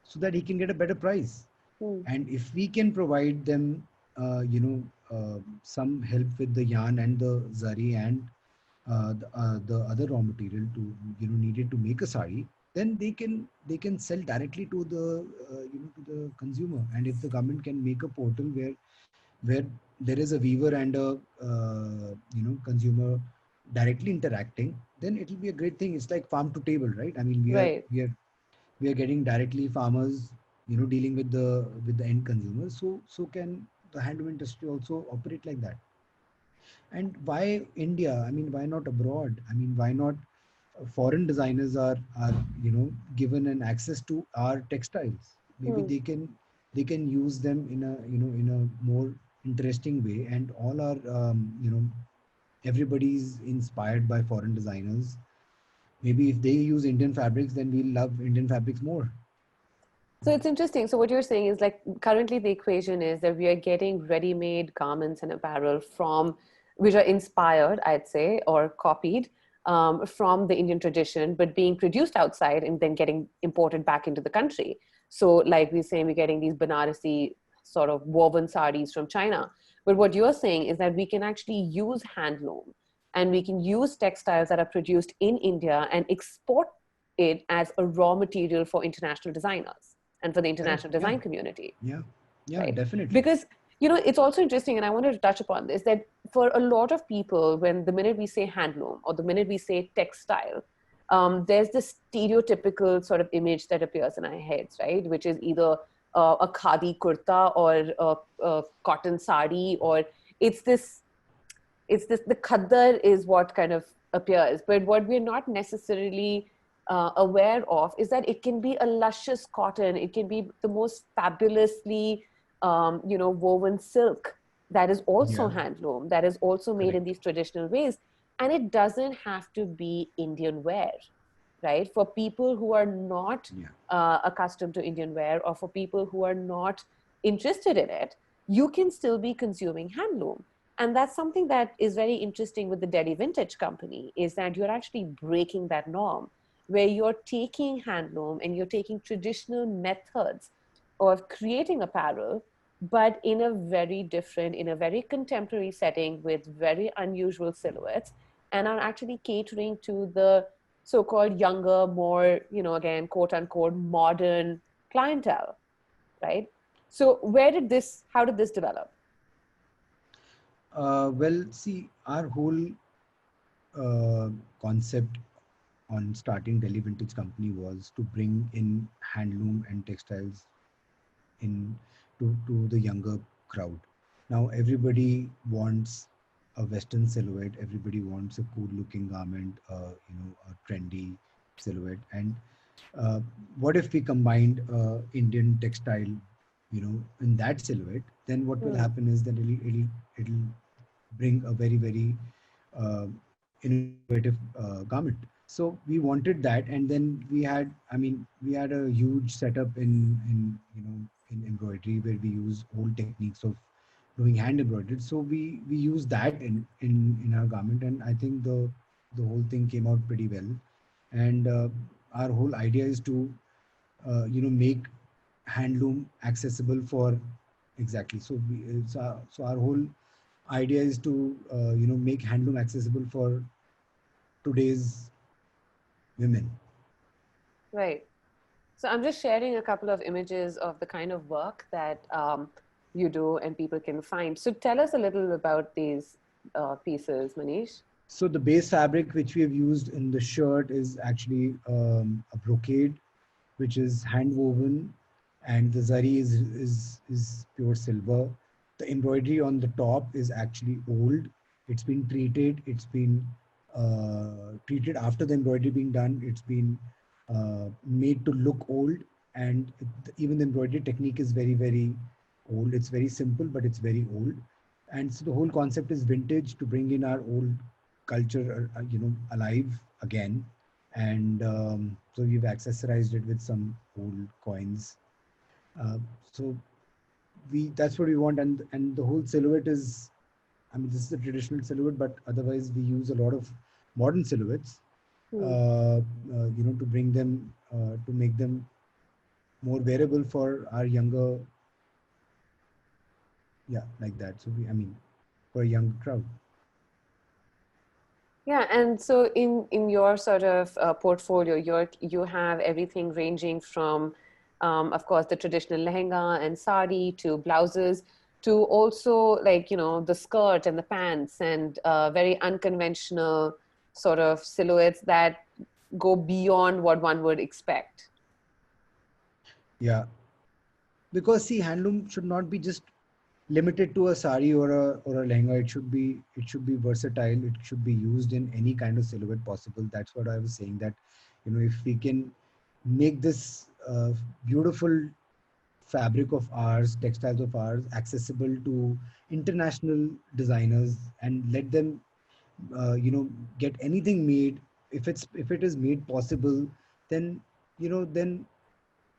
so that he can get a better price. Hmm. And if we can provide them, some help with the yarn and the zari and the other raw material to needed to make a sari, then they can sell directly to the to the consumer. And if the government can make a portal where there is a weaver and a consumer directly interacting, then it will be a great thing. It's like farm to table, right? I mean, Right. we are getting directly farmers dealing with the end consumers. So can the handloom industry also operate like that? And why India? I mean, why not abroad? I mean, why not foreign designers are given an access to our textiles? Maybe Hmm. they can use them in a in a more interesting way. And all our everybody's inspired by foreign designers. Maybe if they use Indian fabrics, then we'll love Indian fabrics more. So it's interesting. So what you're saying is, like, currently the equation is that we are getting ready-made garments and apparel from, which are inspired, I'd say, or copied from the Indian tradition, but being produced outside and then getting imported back into the country. So like we're saying, we're getting these Banarasi sort of woven sarees from China. But what you're saying is that we can actually use handloom and we can use textiles that are produced in India and export it as a raw material for international designers and for the Correct. international Yeah. design community, Yeah. Yeah. right? Definitely. Because it's also interesting, and I wanted to touch upon this, that for a lot of people, when the minute we say handloom or the minute we say textile, there's this stereotypical sort of image that appears in our heads, right? Which is either a khadi kurta or a cotton sari, or it's this the khaddar is what kind of appears. But what we're not necessarily aware of is that it can be a luscious cotton, it can be the most fabulously woven silk that is also Yeah. handloom, that is also made in Correct. these traditional ways. And it doesn't have to be Indian wear, right? For people who are not Yeah. accustomed to Indian wear, or for people who are not interested in it, you can still be consuming handloom. And that's something that is very interesting with the Delhi Vintage Company, is that you're actually breaking that norm, where you're taking handloom and you're taking traditional methods of creating apparel, but in a very different, in a very contemporary setting with very unusual silhouettes, and are actually catering to the so-called younger, more, again, quote unquote, modern clientele, right? So how did this develop? Well, see, our whole uh, concept on starting Delhi Vintage Company was to bring in handloom and textiles in to the younger crowd. Now everybody wants a Western silhouette. Everybody wants a cool looking garment, a trendy silhouette. And uh, what if we combined Indian textile, in that silhouette? Then what will Hmm. happen is that it'll bring a very very uh, innovative garment. So we wanted that, and then we had a huge setup in embroidery where we use old techniques of doing hand embroidered. So we use that in our garment, and I think the whole thing came out pretty well. And our whole idea is to make handloom accessible for exactly. So our whole idea is to make handloom accessible for today's women. Right. So I'm just sharing a couple of images of the kind of work that you do and people can find. So tell us a little about these pieces, Manish. So the base fabric which we have used in the shirt is actually a brocade, which is hand woven, and the zari is pure silver. The embroidery on the top is actually old. It's been treated. It's been treated after the embroidery being done. It's been made to look old, and even the embroidery technique is very very old. It's very simple, but it's very old. And so the whole concept is vintage to bring in our old culture, alive again. And so we've accessorized it with some old coins. Uh, so we that's what we want, and the whole silhouette is, I mean, this is a traditional silhouette, but otherwise we use a lot of modern silhouettes, Hmm. to bring them, to make them more wearable for our younger, yeah, like that. So for a young crowd. Yeah, and so in your sort of portfolio, you have everything ranging from, of course, the traditional lehenga and sari to blouses to also like the skirt and the pants and very unconventional sort of silhouettes that go beyond what one would expect. Yeah, because see, handloom should not be just limited to a sari or a lehenga. It should be versatile. It should be used in any kind of silhouette possible. That's what I was saying, that if we can make this beautiful fabric of ours, textiles of ours, accessible to international designers, and let them get anything made. If it is made possible, then then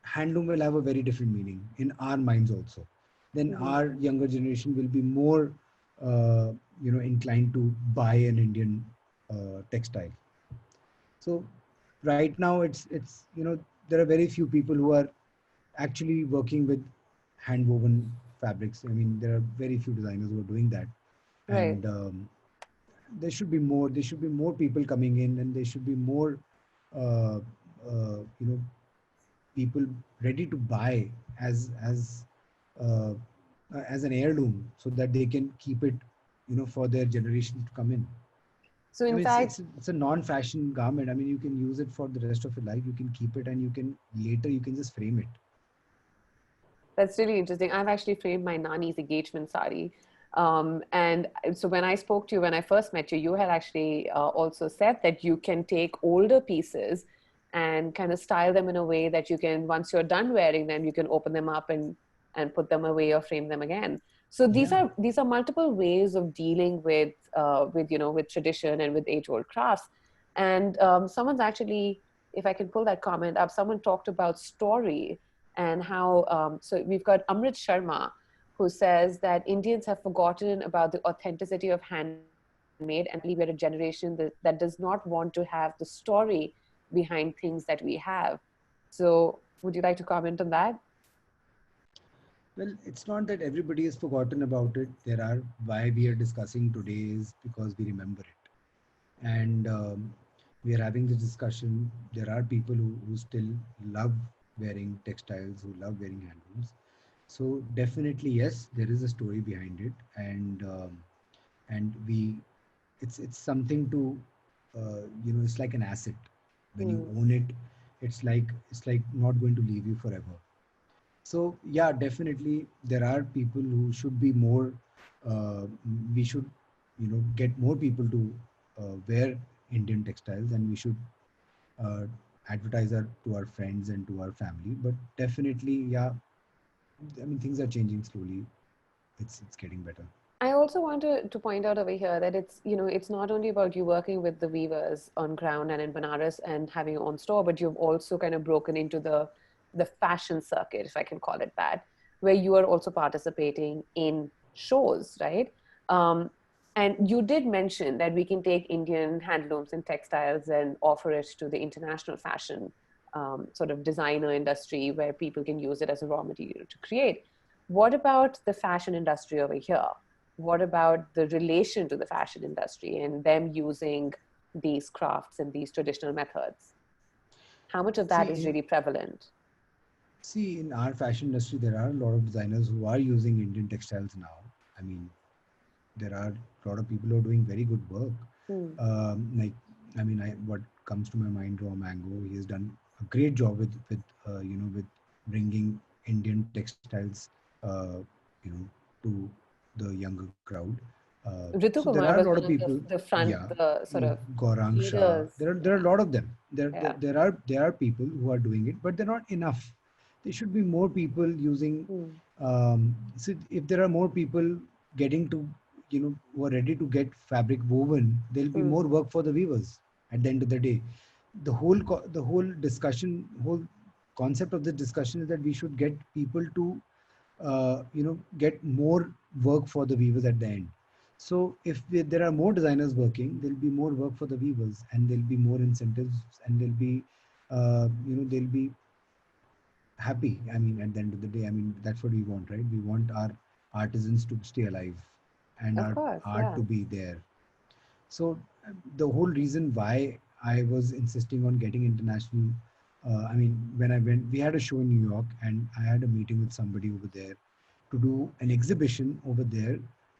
handloom will have a very different meaning in our minds also. Then Hmm. our younger generation will be more inclined to buy an Indian textile. So right now it's there are very few people who are actually working with hand woven fabrics. I mean, there are very few designers who are doing that. Right. And there should be more people coming in, and there should be more uh, people ready to buy as uh, as an heirloom, so that they can keep it for their generations to come in. So I in mean, fact, it's a non-fashion garment. I mean, you can use it for the rest of your life. You can keep it, and you can just frame it. that's really interesting. I've actually framed my nani's engagement sari. And so when I spoke to you, when I first met you, you had actually also said that you can take older pieces and kind of style them in a way that you can, once you're done wearing them, you can open them up and put them away or frame them again. So these Yeah. are these are multiple ways of dealing with with tradition and with age old crafts. And someone's actually, if I can pull that comment up, someone talked about story and how so we've got Amrit Sharma who says that Indians have forgotten about the authenticity of handmade, and we're a generation that does not want to have the story behind things that we have. So would you like to comment on that? Well, it's not that everybody has forgotten about it. There are why we are discussing today is because we remember it, and we are having this discussion. There are people who still love wearing textiles, who love wearing handlooms. So definitely yes, there is a story behind it, and we it's something to it's like an asset. When you Hmm. own it, it's like not going to leave you forever. So yeah, definitely there are people who should be more. Uh, we should, get more people to wear Indian textiles, and we should uh, advertise to our friends and to our family. But definitely, yeah, I mean things are changing slowly. It's getting better. I also want to point out over here that it's, it's not only about you working with the weavers on ground and in Banaras and having your own store, but you've also kind of broken into the fashion circuit, if I can call it that, where you are also participating in shows, right? Um, and you did mention that we can take Indian handlooms and textiles and offer it to the international fashion sort of designer industry where people can use it as a raw material to create. What about the fashion industry over here? What about the relation to the fashion industry and them using these crafts and these traditional methods? How much of that See, is in really prevalent? See, in our fashion industry, there are a lot of designers who are using Indian textiles now. I mean, there are a lot of people who are doing very good work. Hmm. Like, I mean, what comes to my mind, Raw Mango. He has done a great job with bringing Indian textiles, uh, you know, to the younger crowd. So Ritu there are Kumar a was lot one of of people. the front, Yeah, the sort of Gaurang Shah. leaders. There are a Yeah, lot of them. There, there yeah. there are there are people who are doing it, but they're not enough. There should be more people using. Hmm. So if there are more people getting to, who are ready to get fabric woven, there'll be Hmm. more work for the weavers. At the end of the day, the whole concept of the discussion is that we should get people to get more work for the weavers at the end. So if there are more designers working, there'll be more work for the weavers, and there'll be more incentives, and they'll be happy. I mean, at the end of the day, I mean, that's what we want, right? We want our artisans to stay alive and Of our course, art yeah. to be there. So the whole reason why I was insisting on getting international, I mean, when I went, we had a show in New York, and I had a meeting with somebody over there to do an exhibition over there,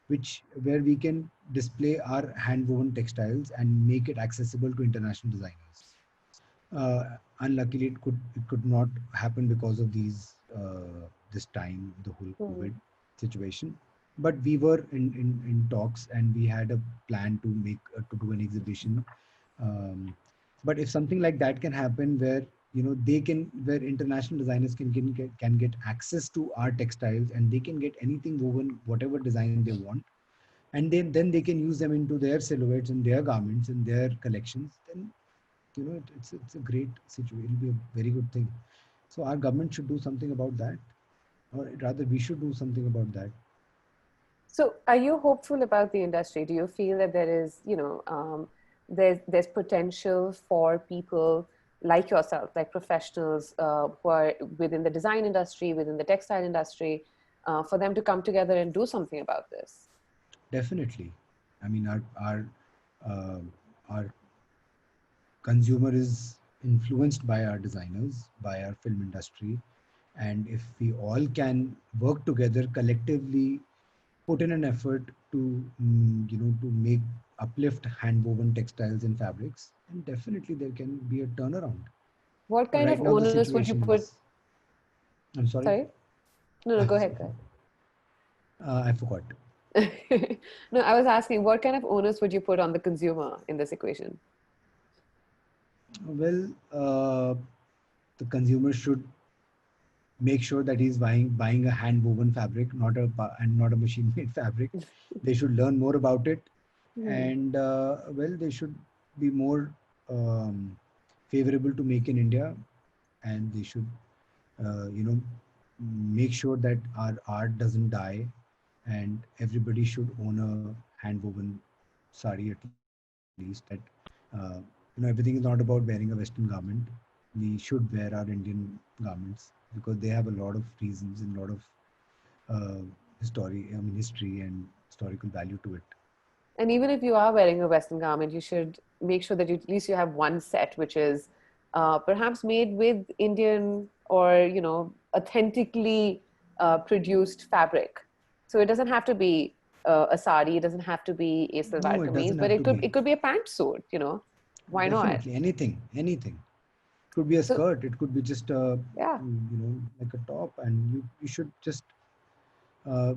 which where we can display our hand woven textiles and make it accessible to international designers. Unluckily, it could not happen because of this time, the whole Hmm. COVID situation. But we were in talks, and we had a plan to do an exhibition. Um, but if something like that can happen, where where international designers can get access to our textiles, and they can get anything woven, whatever design they want, and then they can use them into their silhouettes and their garments and their collections, then it's a great situation. It'll be a very good thing. So our government should do something about that, or rather we should do something about that. So, are you hopeful about the industry? Do you feel that there is, there's potential for people like yourself, like professionals who are within the design industry, within the textile industry, for them to come together and do something about this? Definitely. I mean, uh, our consumer is influenced by our designers, by our film industry, and if we all can work together collectively, put in an effort to to make uplift hand woven textiles and fabrics, then definitely there can be a turnaround. What But kind right of now the onus would you situation put? is, I'm sorry. Sorry, no, no, go ahead, go I forgot. ahead. No, I was asking, what kind of onus would you put on the consumer in this equation? Well, the consumer should make sure that he's buying a hand woven fabric, not a machine made fabric. They should learn more about it, Hmm. and well, they should be more um, favorable to make in India, and they should make sure that our art doesn't die, and everybody should own a hand woven sari at least. Everything is not about wearing a Western garment. We should wear our Indian garments because they have a lot of reasons and a lot of uh, history and historical value to it. And even if you are wearing a Western garment, you should make sure that at least you have one set, which is perhaps made with Indian or, authentically produced fabric. So it doesn't have to be a sari, it doesn't have to be a salwar No, it kameez, doesn't but have it to could be. it could be a pantsuit. Why not? Definitely anything. Could be a So skirt. It could be just a, yeah. like a top, and you should just uh,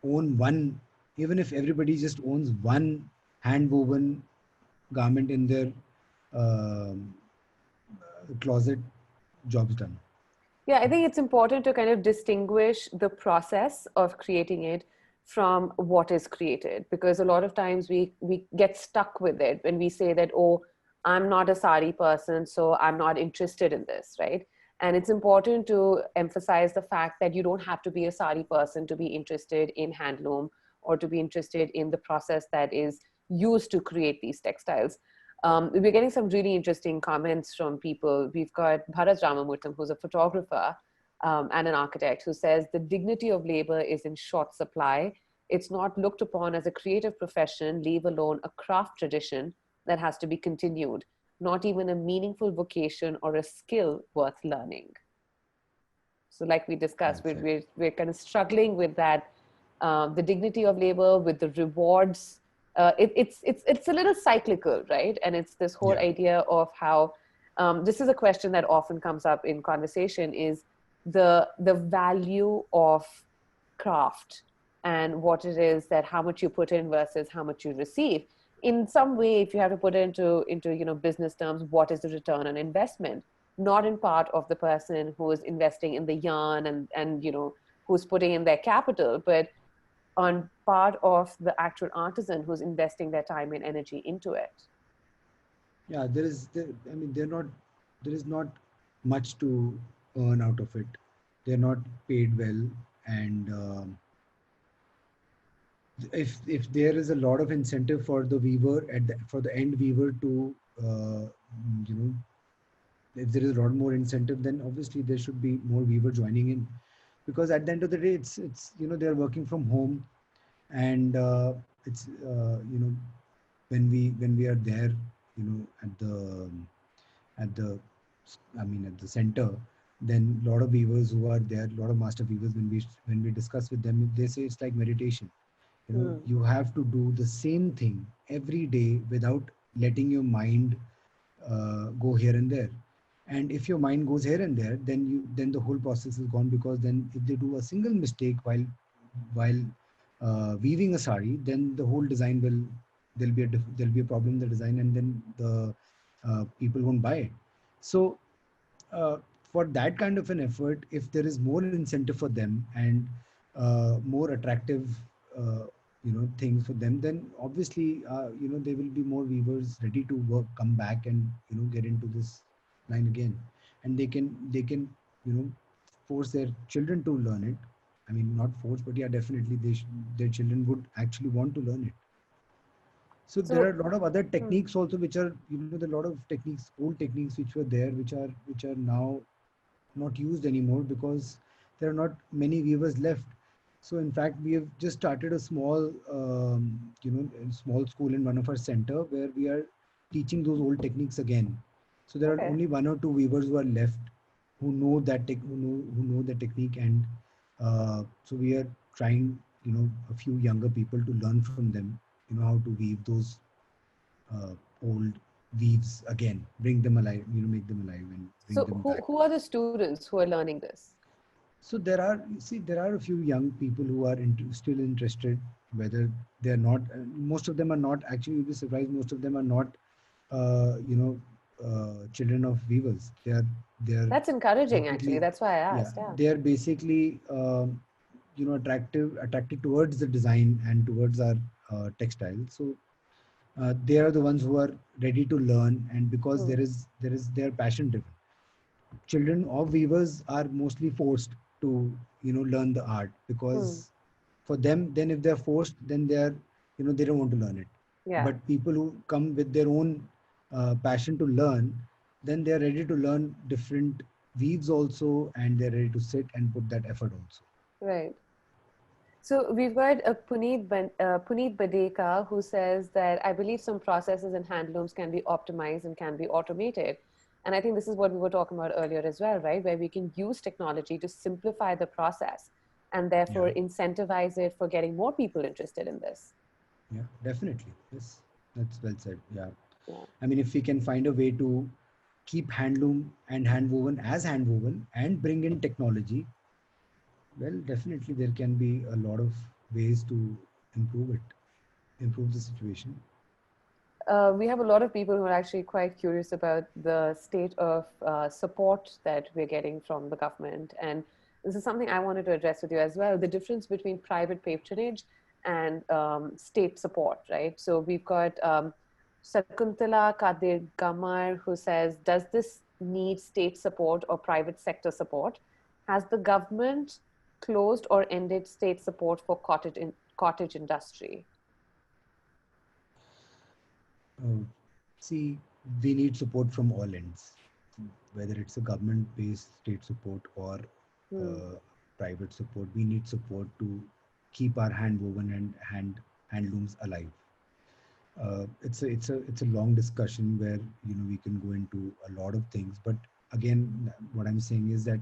own one. Even if everybody just owns one hand woven garment in their um closet, job's done. Yeah, I think it's important to kind of distinguish the process of creating it from what is created, because a lot of times we get stuck with it when we say that, oh, I'm not a sari person, so I'm not interested in this, right? And it's important to emphasize the fact that you don't have to be a sari person to be interested in handloom or to be interested in the process that is used to create these textiles. We're getting some really interesting comments from people. We've got Bharat Ramamurthy, who's a photographer and an architect, who says the dignity of labor is in short supply. It's not looked upon as a creative profession, leave alone a craft tradition that has to be continued, not even a meaningful vocation or a skill worth learning. So, like we Well discussed, we're, said. we're, we're kind of struggling with that, the dignity of labor, with the rewards. It's a little cyclical, right? And it's this whole Yeah. idea of how this is a question that often comes up in conversation, is the value of craft and what it is, that how much you put in versus how much you receive. In some way, if you have to put it into business terms, what is the return on investment? Not in part of the person who is investing in the yarn and who's putting in their capital, but on part of the actual artisan who's investing their time and energy into it. Yeah, I mean, there is not much to earn out of it. They're not paid well, and if there is a lot of incentive for the weaver for the end weaver to, you know, if there is a lot more incentive, then obviously there should be more weaver joining in, because at the end of the day, it's they're working from home, and it's when we are there, at the at the center, then a lot of weavers who are there, a lot of master weavers, when we discuss with them, they say it's like meditation. Hmm. You have to do the same thing every day without letting your mind go here and there. And if your mind goes here and there, then the whole process is gone, because then if they do a single mistake while weaving a sari, then the whole design will there'll be a problem in the design, and then the people won't buy it. So uh, for that kind of an effort, if there is more incentive for them, and more attractive things for them, then obviously there will be more weavers ready to work, come back, and get into this line again. And they can you know force their children to learn it. I mean, not force, but yeah, definitely their children would actually want to learn it. So there are So a lot of other hmm. techniques also, which are, there are a lot of techniques, old techniques, which were there, which are now not used anymore, because there are not many weavers left. So in fact, we have just started a small, a small school in one of our center, where we are teaching those old techniques again. So there are Okay. only one or two weavers who are left, who know who know the technique, and so we are trying, a few younger people to learn from them, how to weave those uh, old weaves again, bring them alive, make them alive and bring So them who back. who are the students who are learning this? So there are a few young people who are still interested, whether they're not. Most of them are not. Actually, you'll be surprised. Most of them are not, children of weavers. They are That's encouraging, actually. basically, That's why I yeah, asked. Yeah. they are basically, attracted towards the design and towards our textile. So they are the ones who are ready to learn, and because Hmm. there is they are passion driven. Children of weavers are mostly forced to learn the art, Hmm. because for them, then if they're forced, then they are, they don't want to learn it. Yeah. But people who come with their own passion to learn, then they are ready to learn different weaves also, and they're ready to sit and put that effort also. Right. So we've got Puneet Badeka, who says that I believe some processes in handlooms can be optimized and can be automated. And I think this is what we were talking about earlier as well, right? Where we can use technology to simplify the process and Yeah, therefore incentivize it for getting more people interested in this. yeah, definitely. Yes, that's well said. Yeah. Yeah. I mean, if we can find a way to keep handloom and handwoven as handwoven and bring in technology, well, definitely there can be a lot of ways to improve it, improve the situation. We have a lot of people who are actually quite curious about the state of support that we're getting from the government. And this is something I wanted to address with you as well, the difference between private patronage and state support, right? So we've got Sakuntala Kadir Gamar, who says, does this need state support or private sector support? Has the government closed or ended state support for cottage industry? Uh, See, we need support from all ends, whether it's a government-based state support or Hmm. uh, private support. We need support to keep our handwoven and handlooms alive. It's a long discussion where we can go into a lot of things, but again, what I'm saying is that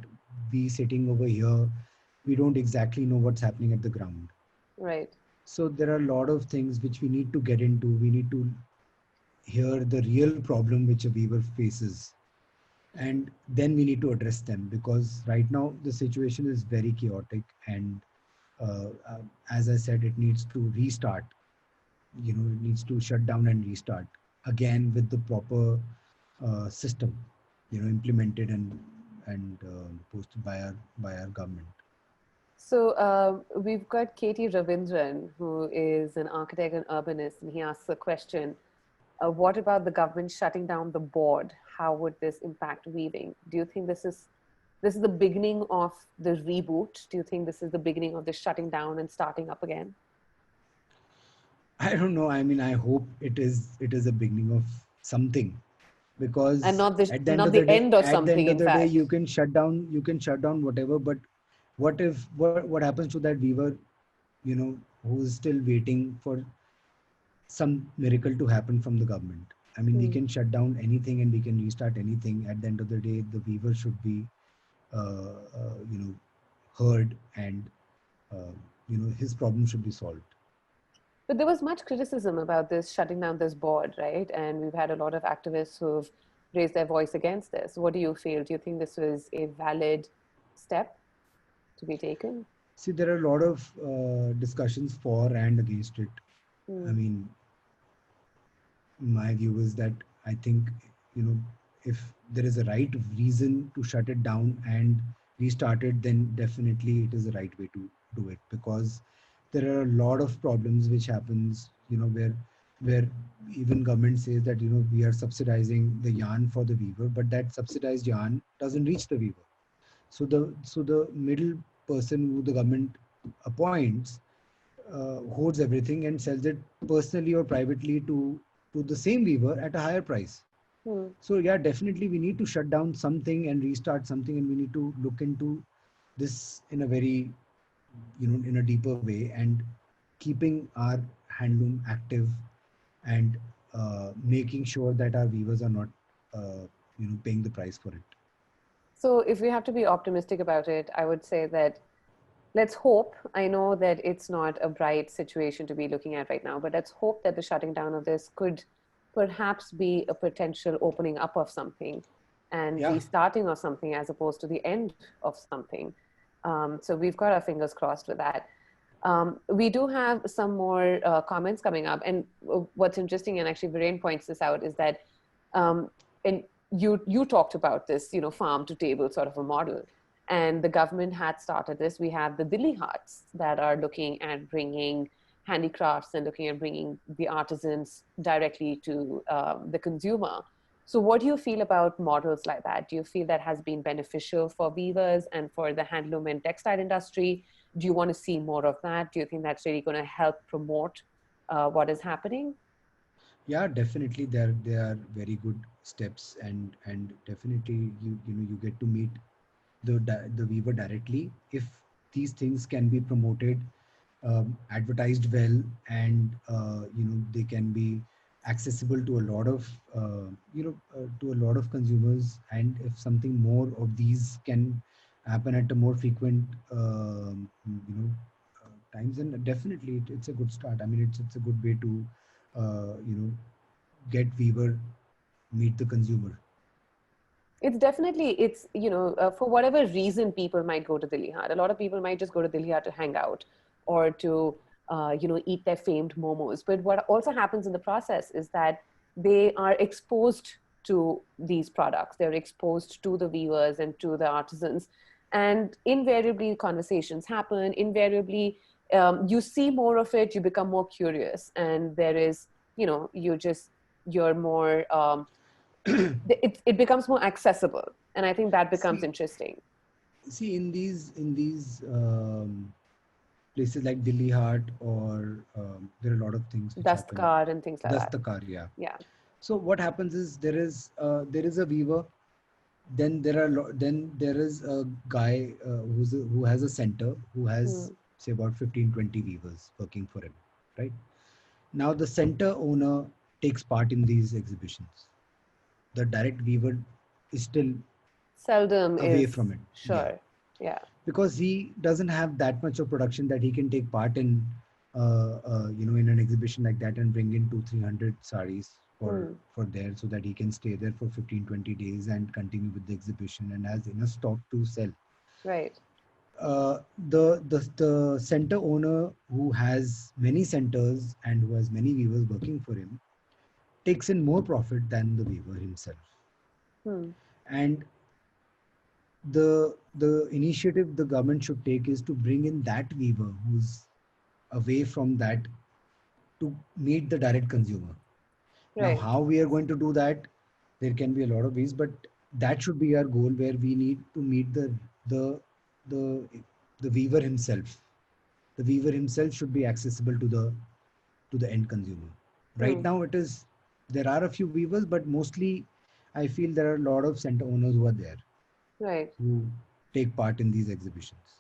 we sitting over here, we don't exactly know what's happening at the ground. Right. So there are a lot of things which we need to get into. We need to hear the real problem which a weaver faces, and then we need to address them, because right now the situation is very chaotic, and as I said, it needs to restart. It needs to shut down and restart again with the proper system, implemented and posted by our government. So we've got Katie Ravindran, who is an architect and urbanist, and he asks a question: what about the government shutting down the board? How would this impact weaving? Do you think this is the beginning of the reboot? Do you think this is the beginning of the shutting down and starting up again? I don't know. I mean, I hope it is a beginning of something, And because not the at the end not of the the day, end of something, in you fact. can shut down whatever, but what happens to that weaver, who's still waiting for some miracle to happen from the government? I mean, we Hmm. can shut down anything and we can restart anything. At the end of the day, the weaver should be uh, uh, you know heard, and uh, his problem should be solved. But there was much criticism about this shutting down this board, right? And we've had a lot of activists who've raised their voice against this. What do you feel? Do you think this was a valid step to be taken? See, there are a lot of discussions for and against it. I Hmm. mean, my view is that I think, you know, if there is a right reason to shut it down and restart it, then definitely it is the right way to do it, because there are a lot of problems which happens, where even government says that, we are subsidizing the yarn for the weaver, but that subsidized yarn doesn't reach the weaver. So the middle person who the government appoints hoards everything and sells it personally or privately to the same weaver at a higher price. Hmm. So yeah, definitely we need to shut down something and restart something, and we need to look into this in a very, in a deeper way, and keeping our handloom active, and making sure that our weavers are not paying the price for it. So, if we have to be optimistic about it, I would say that let's hope. I know that it's not a bright situation to be looking at right now, but let's hope that the shutting down of this could perhaps be a potential opening up of something and Yeah. restarting of something as opposed to the end of something. So we've got our fingers crossed with that. We do have some more comments coming up, and what's interesting, and actually Viren points this out, is that um, and you talked about this, farm to table sort of a model, and the government had started this. We have the Dilli Hearts that are looking at bringing handicrafts and looking at bringing the artisans directly to the consumer. So, what do you feel about models like that? Do you feel that has been beneficial for weavers and for the handloom and textile industry? Do you want to see more of that? Do you think that's really going to help promote what is happening? Yeah, definitely there are very good steps, and definitely you get to meet the weaver directly. If these things can be promoted advertised well, and they can be accessible to a lot of to a lot of consumers. And if something more of these can happen at a more frequent times, then definitely it's a good start. I mean, it's a good way to uh, you know get Weaver meet the consumer. It's definitely, it's, for whatever reason people might go to Dilli Haat. A lot of people might just go to Dilli Haat to hang out or to, eat their famed momos. But what also happens in the process is that they are exposed to these products. They're exposed to the weavers and to the artisans. And invariably, conversations happen. Invariably, you see more of it, you become more curious. And there is, you're more, it becomes more accessible, and I think that becomes See, interesting. in these places like Delhi Haat, or there are a lot of things which happen. Dastcard and things like that. Dastakar, yeah. Yeah. So what happens is there is a weaver, then there is a guy who has a center, who has Hmm. say about 15-20 weavers working for him, right? Now the center owner takes part in these exhibitions. The direct weaver is still Seldom away is. from it. Yeah, Sure. Yeah. because he doesn't have that much of production that he can take part in in an exhibition like that and bring in 200-300 saris Hmm. for there, so that he can stay there for 15-20 days and continue with the exhibition and has enough stock to sell. Right. The center owner, who has many centers and who has many weavers working for him, takes in more profit than the weaver himself. Hmm. And the initiative the government should take is to bring in that weaver who's away from that, to meet the direct consumer. Now, Right. how we are going to do that, there can be a lot of ways, but that should be our goal, where we need to meet the the the weaver himself. The weaver himself should be accessible to the end consumer. Right Hmm. now, there are a few weavers, but mostly I feel there are a lot of center owners who are there, Right. who take part in these exhibitions.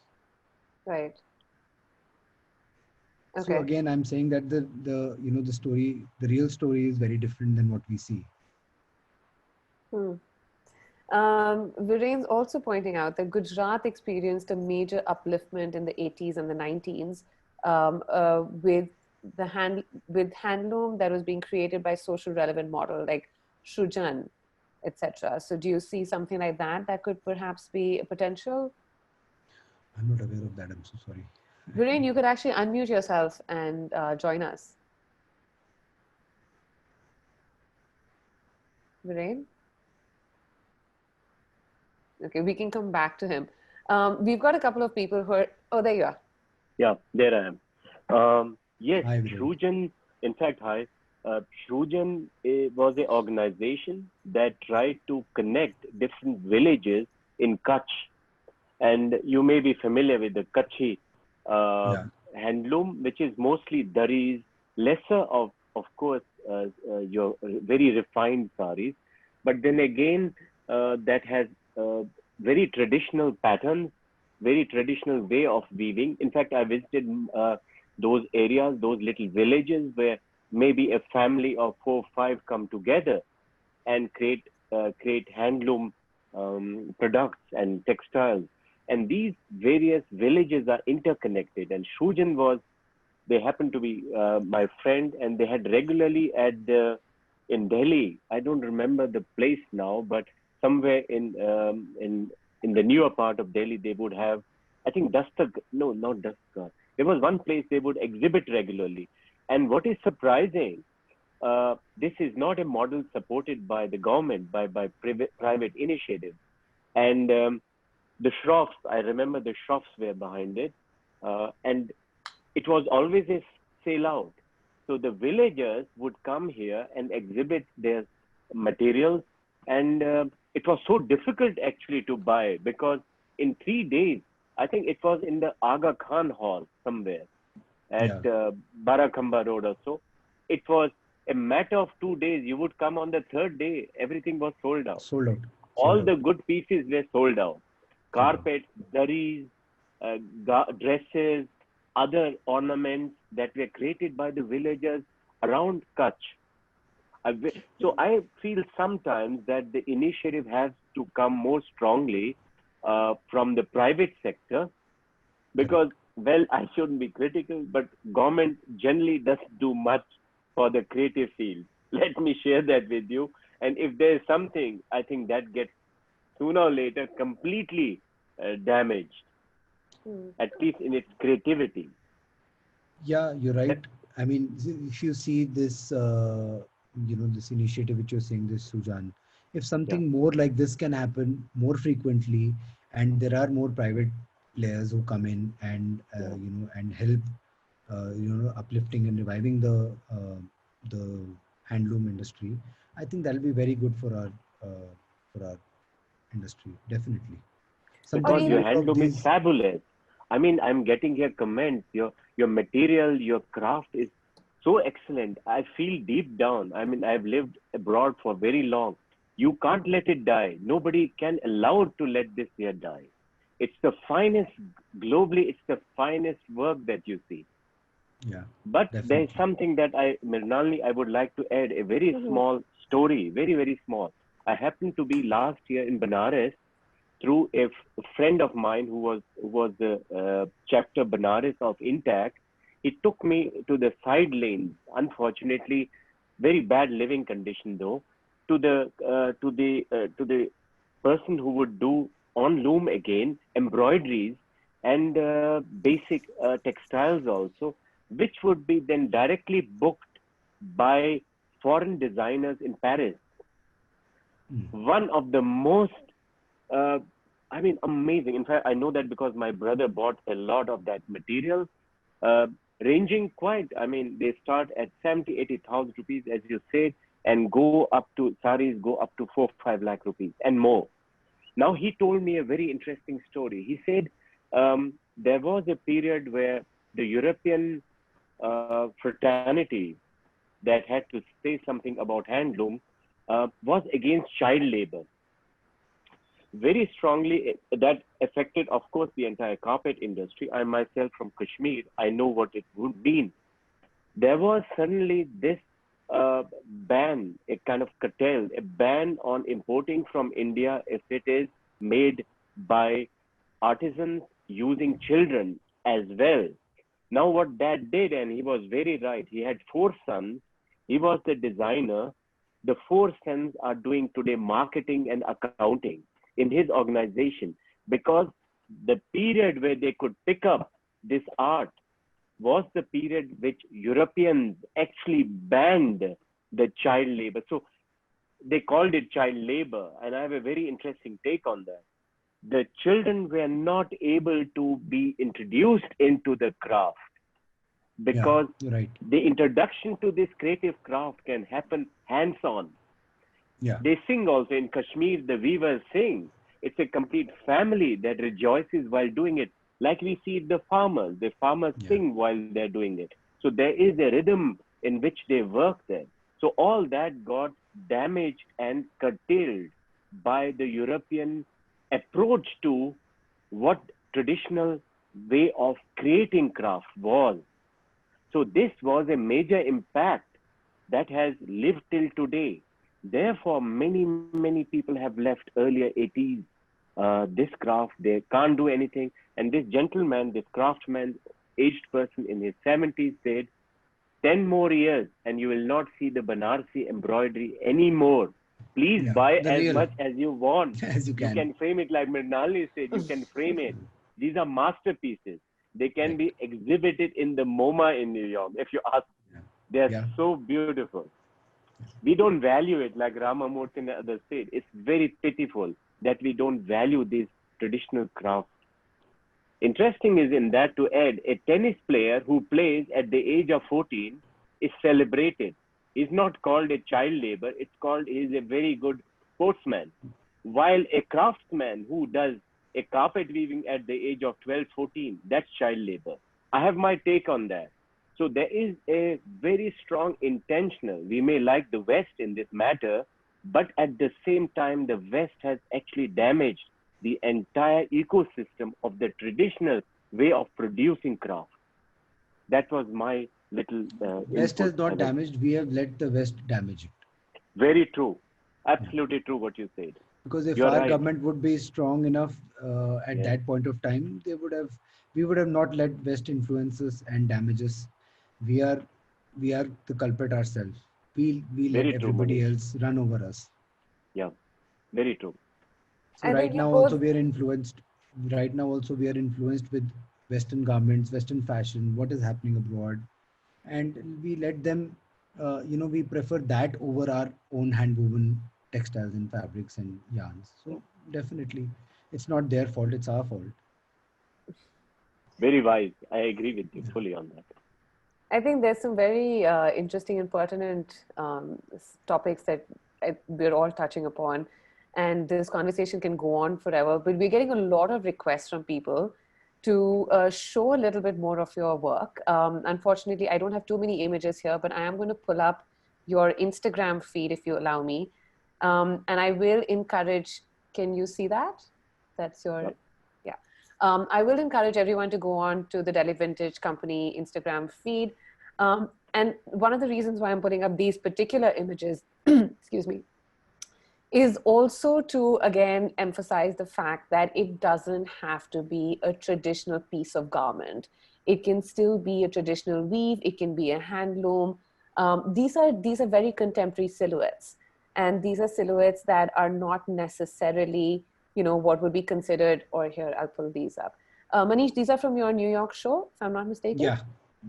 Right. So Okay. again, I'm saying that the real story is very different than what we see. Hmm. Virend's also pointing out that Gujarat experienced a major upliftment in the 80s and the 90s, with with handloom that was being created by social relevant model like Shrujan, etc. So do you see something like that that could perhaps be a potential? I'm not aware of that. I'm so sorry. Viren, you could actually unmute yourself and join us. Viren? Okay, we can come back to him. We've got a couple of people who are, oh, there you are. Yeah, there I am. Yes, Hi, Viren. Shrujan, in fact, hi. Shrujan was an organization that tried to connect different villages in Kutch. And you may be familiar with the Kutchi uh, Yeah, handloom, which is mostly daris, lesser of course, your very refined saris. But then again, that has very traditional patterns, very traditional way of weaving. In fact, I visited those areas, those little villages where maybe a family of 4 or 5 come together and create handloom products and textiles. And these various villages are interconnected. And Shrujan they happened to be my friend, and they had regularly in Delhi. I don't remember the place now, but somewhere in the newer part of Delhi, they would have, I think, Dastak. No, not Dastak. There was one place they would exhibit regularly. And what is surprising, this is not a model supported by the government, by private initiative. And the shroffs, I remember the shroffs were behind it. And it was always a sale out. So the villagers would come here and exhibit their materials. And it was so difficult actually to buy, because in 3 days, I think it was in the Aga Khan Hall somewhere at yeah, Barakhamba Road or so. It was a matter of 2 days. You would come on the third day, everything was sold out. sold out, sold All out, the good pieces were sold out. sold out. Carpets, daris, dresses, other ornaments that were created by the villagers around Kutch. So I feel sometimes that the initiative has to come more strongly from the private sector, because, well, I shouldn't be critical, but government generally doesn't do much for the creative field. Let me share that with you. And if there is something, I think that gets sooner or later completely damaged, at least in its creativity. Yeah, you're right. I mean, if you see this, this initiative which you're saying, this Sujan, if something more like this can happen more frequently, and there are more private players who come in and and help, uplifting and reviving the handloom industry, I think that'll be very good for our industry, definitely. Or Because Something your even, more of handloom is these. fabulous. I mean, I'm getting here comments. Your material, your craft is so excellent. I feel deep down. I mean, I've lived abroad for very long. You can't let it die. Nobody can allow to let this here die. It's the finest globally. It's the finest work that you see. Yeah, But there is definitely. something that Mrinalini, I would like to add a very small story, very, very small. I happened to be last year in Benares through a friend of mine who was the chapter Benares of Intact. He took me to the side lanes. Unfortunately, very bad living condition though. To the person who would do on loom again embroideries and basic textiles also, which would be then directly booked by foreign designers in Paris. One of the most uh, I mean, amazing. In fact, I know that because my brother bought a lot of that material, uh, ranging quite. I mean, they start at 70, 80,000 rupees, as you said, and go up to saris go up to 4, 5 lakh rupees and more. Now, he told me a very interesting story. He said there was a period where the European fraternity that had to say something about handloom was against child labor very strongly. That affected, of course, the entire carpet industry. I myself from Kashmir, I know what it would mean. There was suddenly this ban, a kind of curtail, a ban on importing from India if it is made by artisans using children as well. Now, what Dad did, and he was very right, he had 4 sons, he was the designer. The 4 sons are doing today marketing and accounting in his organization, because the period where they could pick up this art was the period which Europeans actually banned the child labor. So they called it child labor. And I have a very interesting take on that. The children were not able to be introduced into the craft Yeah, because you're right. the introduction to this creative craft can happen hands on. Yeah, They sing also in Kashmir, the weavers sing. It's a complete family that rejoices while doing it. Like we see the farmers yeah, sing while they're doing it. So there is a rhythm in which they work there. So all that got damaged and curtailed by the European approach to what traditional way of creating craft was. So this was a major impact that has lived till today. Therefore, many, many people have left earlier 80s. This craft, they can't do anything. And this gentleman, this craftsman, aged person in his 70s said, 10 more years and you will not see the Banarsi embroidery anymore. Please yeah. buy The as real, much as you want. as you You can. can frame it like Mrinalini said, you can frame it. These are masterpieces. They can Correct. be exhibited in the MoMA in New York. If you ask, Yeah, they are yeah, so beautiful. We don't value it like Ramamurthy and others said. It's very pitiful that we don't value these traditional crafts. Interesting is in that to add, a tennis player who plays at the age of 14 is celebrated. He's not called a child labor. It's called he's a very good sportsman. While a craftsman who does a carpet weaving at the age of 12, 14, that's child labor. I have my take on that. So there is a very strong intentional. We may like the West in this matter, but at the same time, the West has actually damaged the entire ecosystem of the traditional way of producing craft. That was my little West input. has not damaged. We have let the West damage it. Very true. Yeah. Absolutely true what you said. Because if You're our right. government would be strong enough at Yes. that point of time, we would have not let West influence us and damage us. We are, we are the culprit ourselves. We let Very true, everybody Manish. else run over us. Yeah. Very true. So I right think you now also both. we are influenced. Right now also we are influenced with Western garments, Western fashion, what is happening abroad, and we let them. We prefer that over our own hand woven textiles and fabrics and yarns. So definitely, it's not their fault. It's our fault. Very wise. I agree with you Yeah. fully on that. I think there's some very interesting and pertinent topics that we're all touching upon. And this conversation can go on forever, but we're getting a lot of requests from people to show a little bit more of your work. Unfortunately, I don't have too many images here, but I am going to pull up your Instagram feed if you allow me. And I will encourage, can you see that? That's your, Yep. yeah. I will encourage everyone to go on to the Delhi Vintage Company Instagram feed. And one of the reasons why I'm putting up these particular images, excuse me, is also to again emphasize the fact that it doesn't have to be a traditional piece of garment. It can still be a traditional weave. It can be a handloom. These are very contemporary silhouettes, and these are silhouettes that are not necessarily, what would be considered. Or here, I'll pull these up. Manish, these are from your New York show, if I'm not mistaken. Yeah.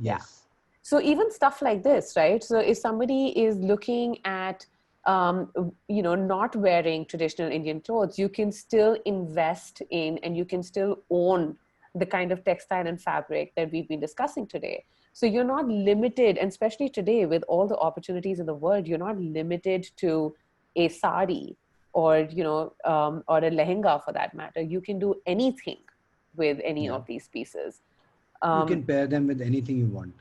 Yeah. Yes. So even stuff like this, right? So if somebody is looking at, not wearing traditional Indian clothes, you can still invest in and you can still own the kind of textile and fabric that we've been discussing today. So you're not limited, and especially today with all the opportunities in the world, you're not limited to a sari or, or a lehenga for that matter. You can do anything with any Yeah. of these pieces. You Um, can pair them with anything you want.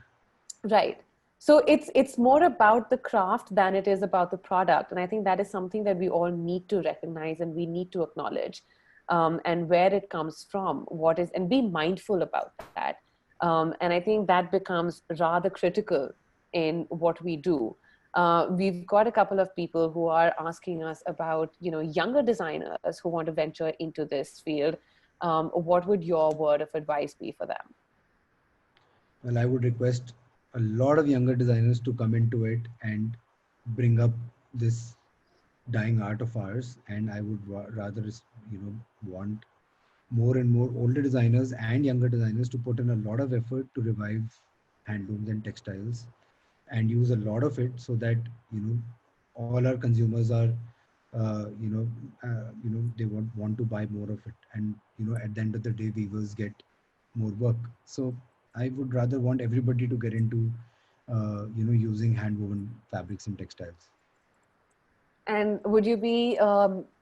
Right. So it's more about the craft than it is about the product, and I think that is something that we all need to recognize and we need to acknowledge, and where it comes from, what is, and be mindful about that. And I think that becomes rather critical in what we do. We've got a couple of people who are asking us about, younger designers who want to venture into this field. What would your word of advice be for them? Well, I would request a lot of younger designers to come into it and bring up this dying art of ours. And I would rather, want more and more older designers and younger designers to put in a lot of effort to revive handlooms and textiles and use a lot of it so that you know all our consumers are they want to buy more of it, and at the end of the day weavers get more work. So I would rather want everybody to get into using hand woven fabrics and textiles. And would you be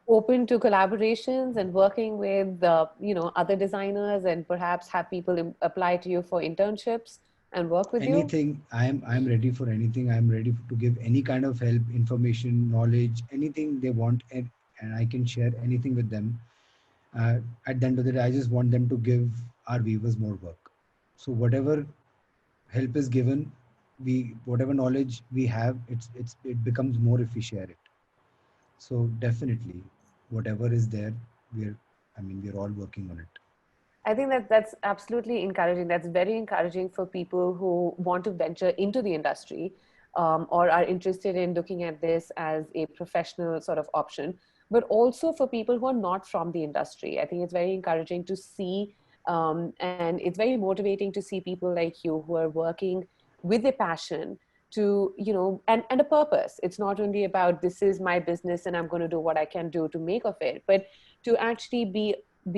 open to collaborations and working with other designers and perhaps have people apply to you for internships and work with you? Anything, I'm ready for anything. I'm ready to give any kind of help, information, knowledge, anything they want, and I can share anything with them. At the end of the day, I just want them to give our weavers more work. So whatever help is given, we whatever knowledge we have, it becomes more if we share it. So definitely, whatever is there, we're all working on it. I think that that's absolutely encouraging. That's very encouraging for people who want to venture into the industry, or are interested in looking at this as a professional sort of option, but also for people who are not from the industry. I think it's very encouraging to see, and it's very motivating to see people like you who are working with a passion to, and a purpose. It's not only about this is my business and I'm going to do what I can do to make of it, but to actually be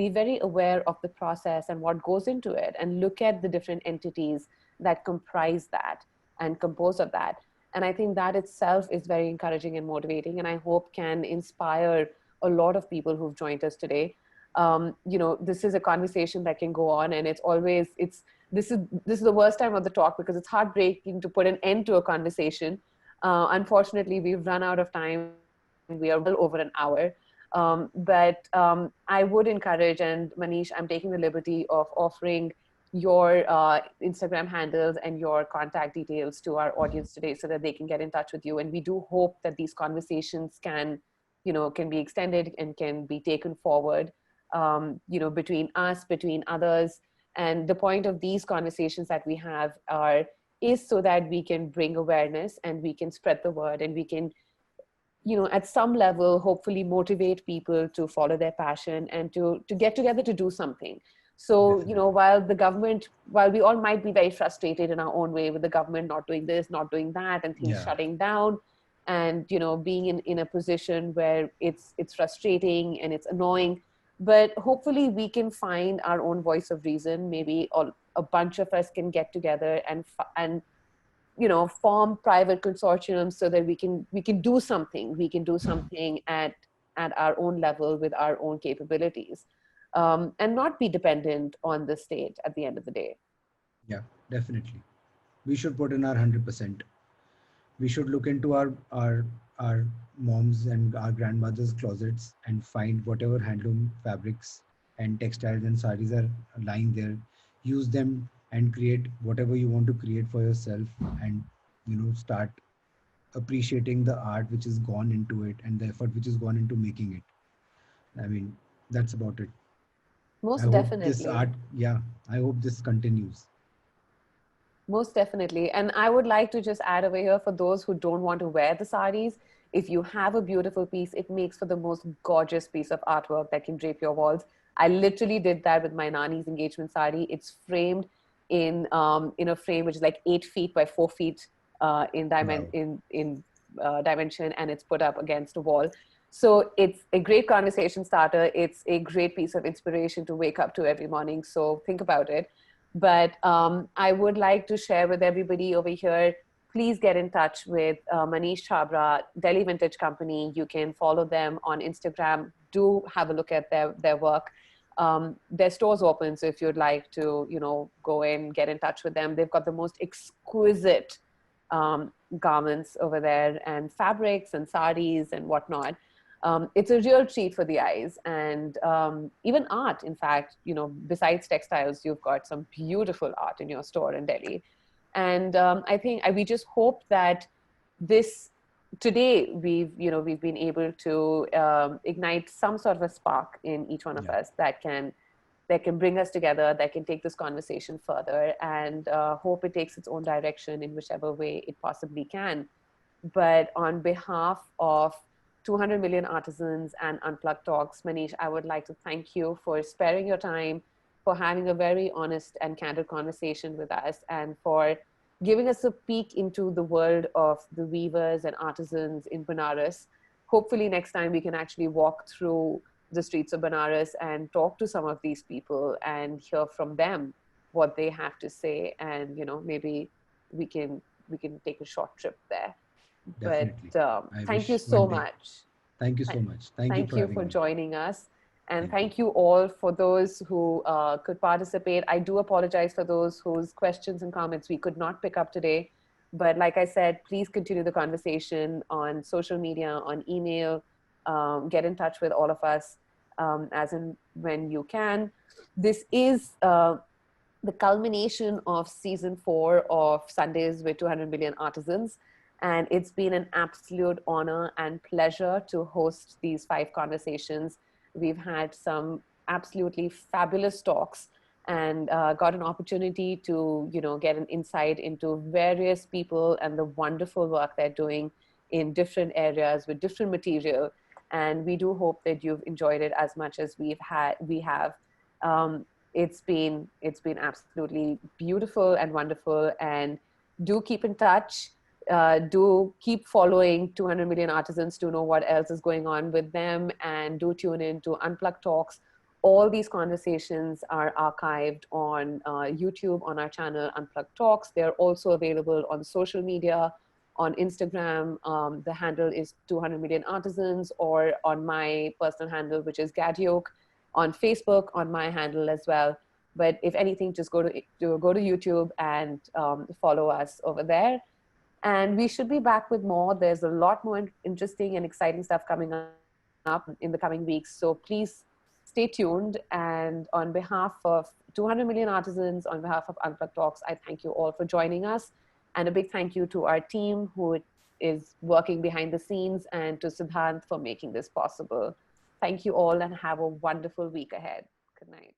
very aware of the process and what goes into it and look at the different entities that comprise that and compose of that. And I think that itself is very encouraging and motivating, and I hope can inspire a lot of people who've joined us today. This is a conversation that can go on, and this is the worst time of the talk because it's heartbreaking to put an end to a conversation. Unfortunately, we've run out of time. We are well over an hour. But I would encourage, and Manish, I'm taking the liberty of offering your Instagram handles and your contact details to our audience today so that they can get in touch with you. And we do hope that these conversations can, can be extended and can be taken forward, between us, between others. And the point of these conversations that we have is so that we can bring awareness and we can spread the word, and we can, at some level, hopefully motivate people to follow their passion and to get together to do something. So, Definitely. while we all might be very frustrated in our own way with the government not doing this, not doing that, and things Yeah, shutting down, and, being in a position where it's frustrating and it's annoying, but hopefully we can find our own voice of reason. Maybe a bunch of us can get together and form private consortiums so that we can do something. We can do something at our own level with our own capabilities, and not be dependent on the state at the end of the day. yeah, definitely. We should put in our 100%. We should look into our moms and our grandmothers' closets and find whatever handloom fabrics and textiles and sarees are lying there. Use them and create whatever you want to create for yourself, and start appreciating the art which has gone into it and the effort which has gone into making it. I mean, that's about it. I Most hope this definitely. art, yeah, I hope this continues. Most definitely. And I would like to just add over here, for those who don't want to wear the saris, if you have a beautiful piece, it makes for the most gorgeous piece of artwork that can drape your walls. I literally did that with my Nani's engagement sari. It's framed in a frame which is like 8 feet by 4 feet Wow. in dimension, and it's put up against a wall. So it's a great conversation starter. It's a great piece of inspiration to wake up to every morning. So think about it. But I would like to share with everybody over here, please get in touch with Manish Chabra, Delhi Vintage Company. You can follow them on Instagram. Do have a look at their work. Their store's open, so if you'd like to, go in, get in touch with them. They've got the most exquisite garments over there, and fabrics and saris and whatnot. It's a real treat for the eyes, and even art. In fact, besides textiles, you've got some beautiful art in your store in Delhi. And I think we just hope that this today we've been able to ignite some sort of a spark in each one of Yeah, us that can bring us together, that can take this conversation further, and hope it takes its own direction in whichever way it possibly can. But on behalf of 200 million artisans and Unplugged Talks, Manish, I would like to thank you for sparing your time, for having a very honest and candid conversation with us, and for giving us a peek into the world of the weavers and artisans in Benares. Hopefully, next time we can actually walk through the streets of Benares and talk to some of these people and hear from them what they have to say, and maybe we can take a short trip there. But definitely. I thank you wish so one day. much. Thank you so much. Thank you Thank for you having for me. joining us. And Thank you. thank you all for those who could participate. I do apologize for those whose questions and comments we could not pick up today. But like I said, please continue the conversation on social media, on email. Get in touch with all of us as and when you can. This is the culmination of season 4 of Sundays with 200 Million Artisans. And it's been an absolute honor and pleasure to host these 5 conversations. We've had some absolutely fabulous talks, and got an opportunity to, get an insight into various people and the wonderful work they're doing in different areas with different material. And we do hope that you've enjoyed it as much as we have. Um, it's been absolutely beautiful and wonderful, and do keep in touch. Do keep following 200 Million Artisans to know what else is going on with them, and do tune in to Unplugged Talks. All these conversations are archived on YouTube on our channel Unplugged Talks. They're also available on social media, on Instagram. The handle is 200 Million Artisans, or on my personal handle, which is Gadioke, on Facebook, on my handle as well. But if anything, just go to YouTube and follow us over there. And we should be back with more. There's a lot more interesting and exciting stuff coming up in the coming weeks. So please stay stay tuned. And on behalf of 200 Million Artisans, on behalf of Unplugged Talks, I thank you all for joining us. And a big thank you to our team who is working behind the scenes, and to Siddhant for making this possible. Thank you all and have a wonderful week ahead. Good night.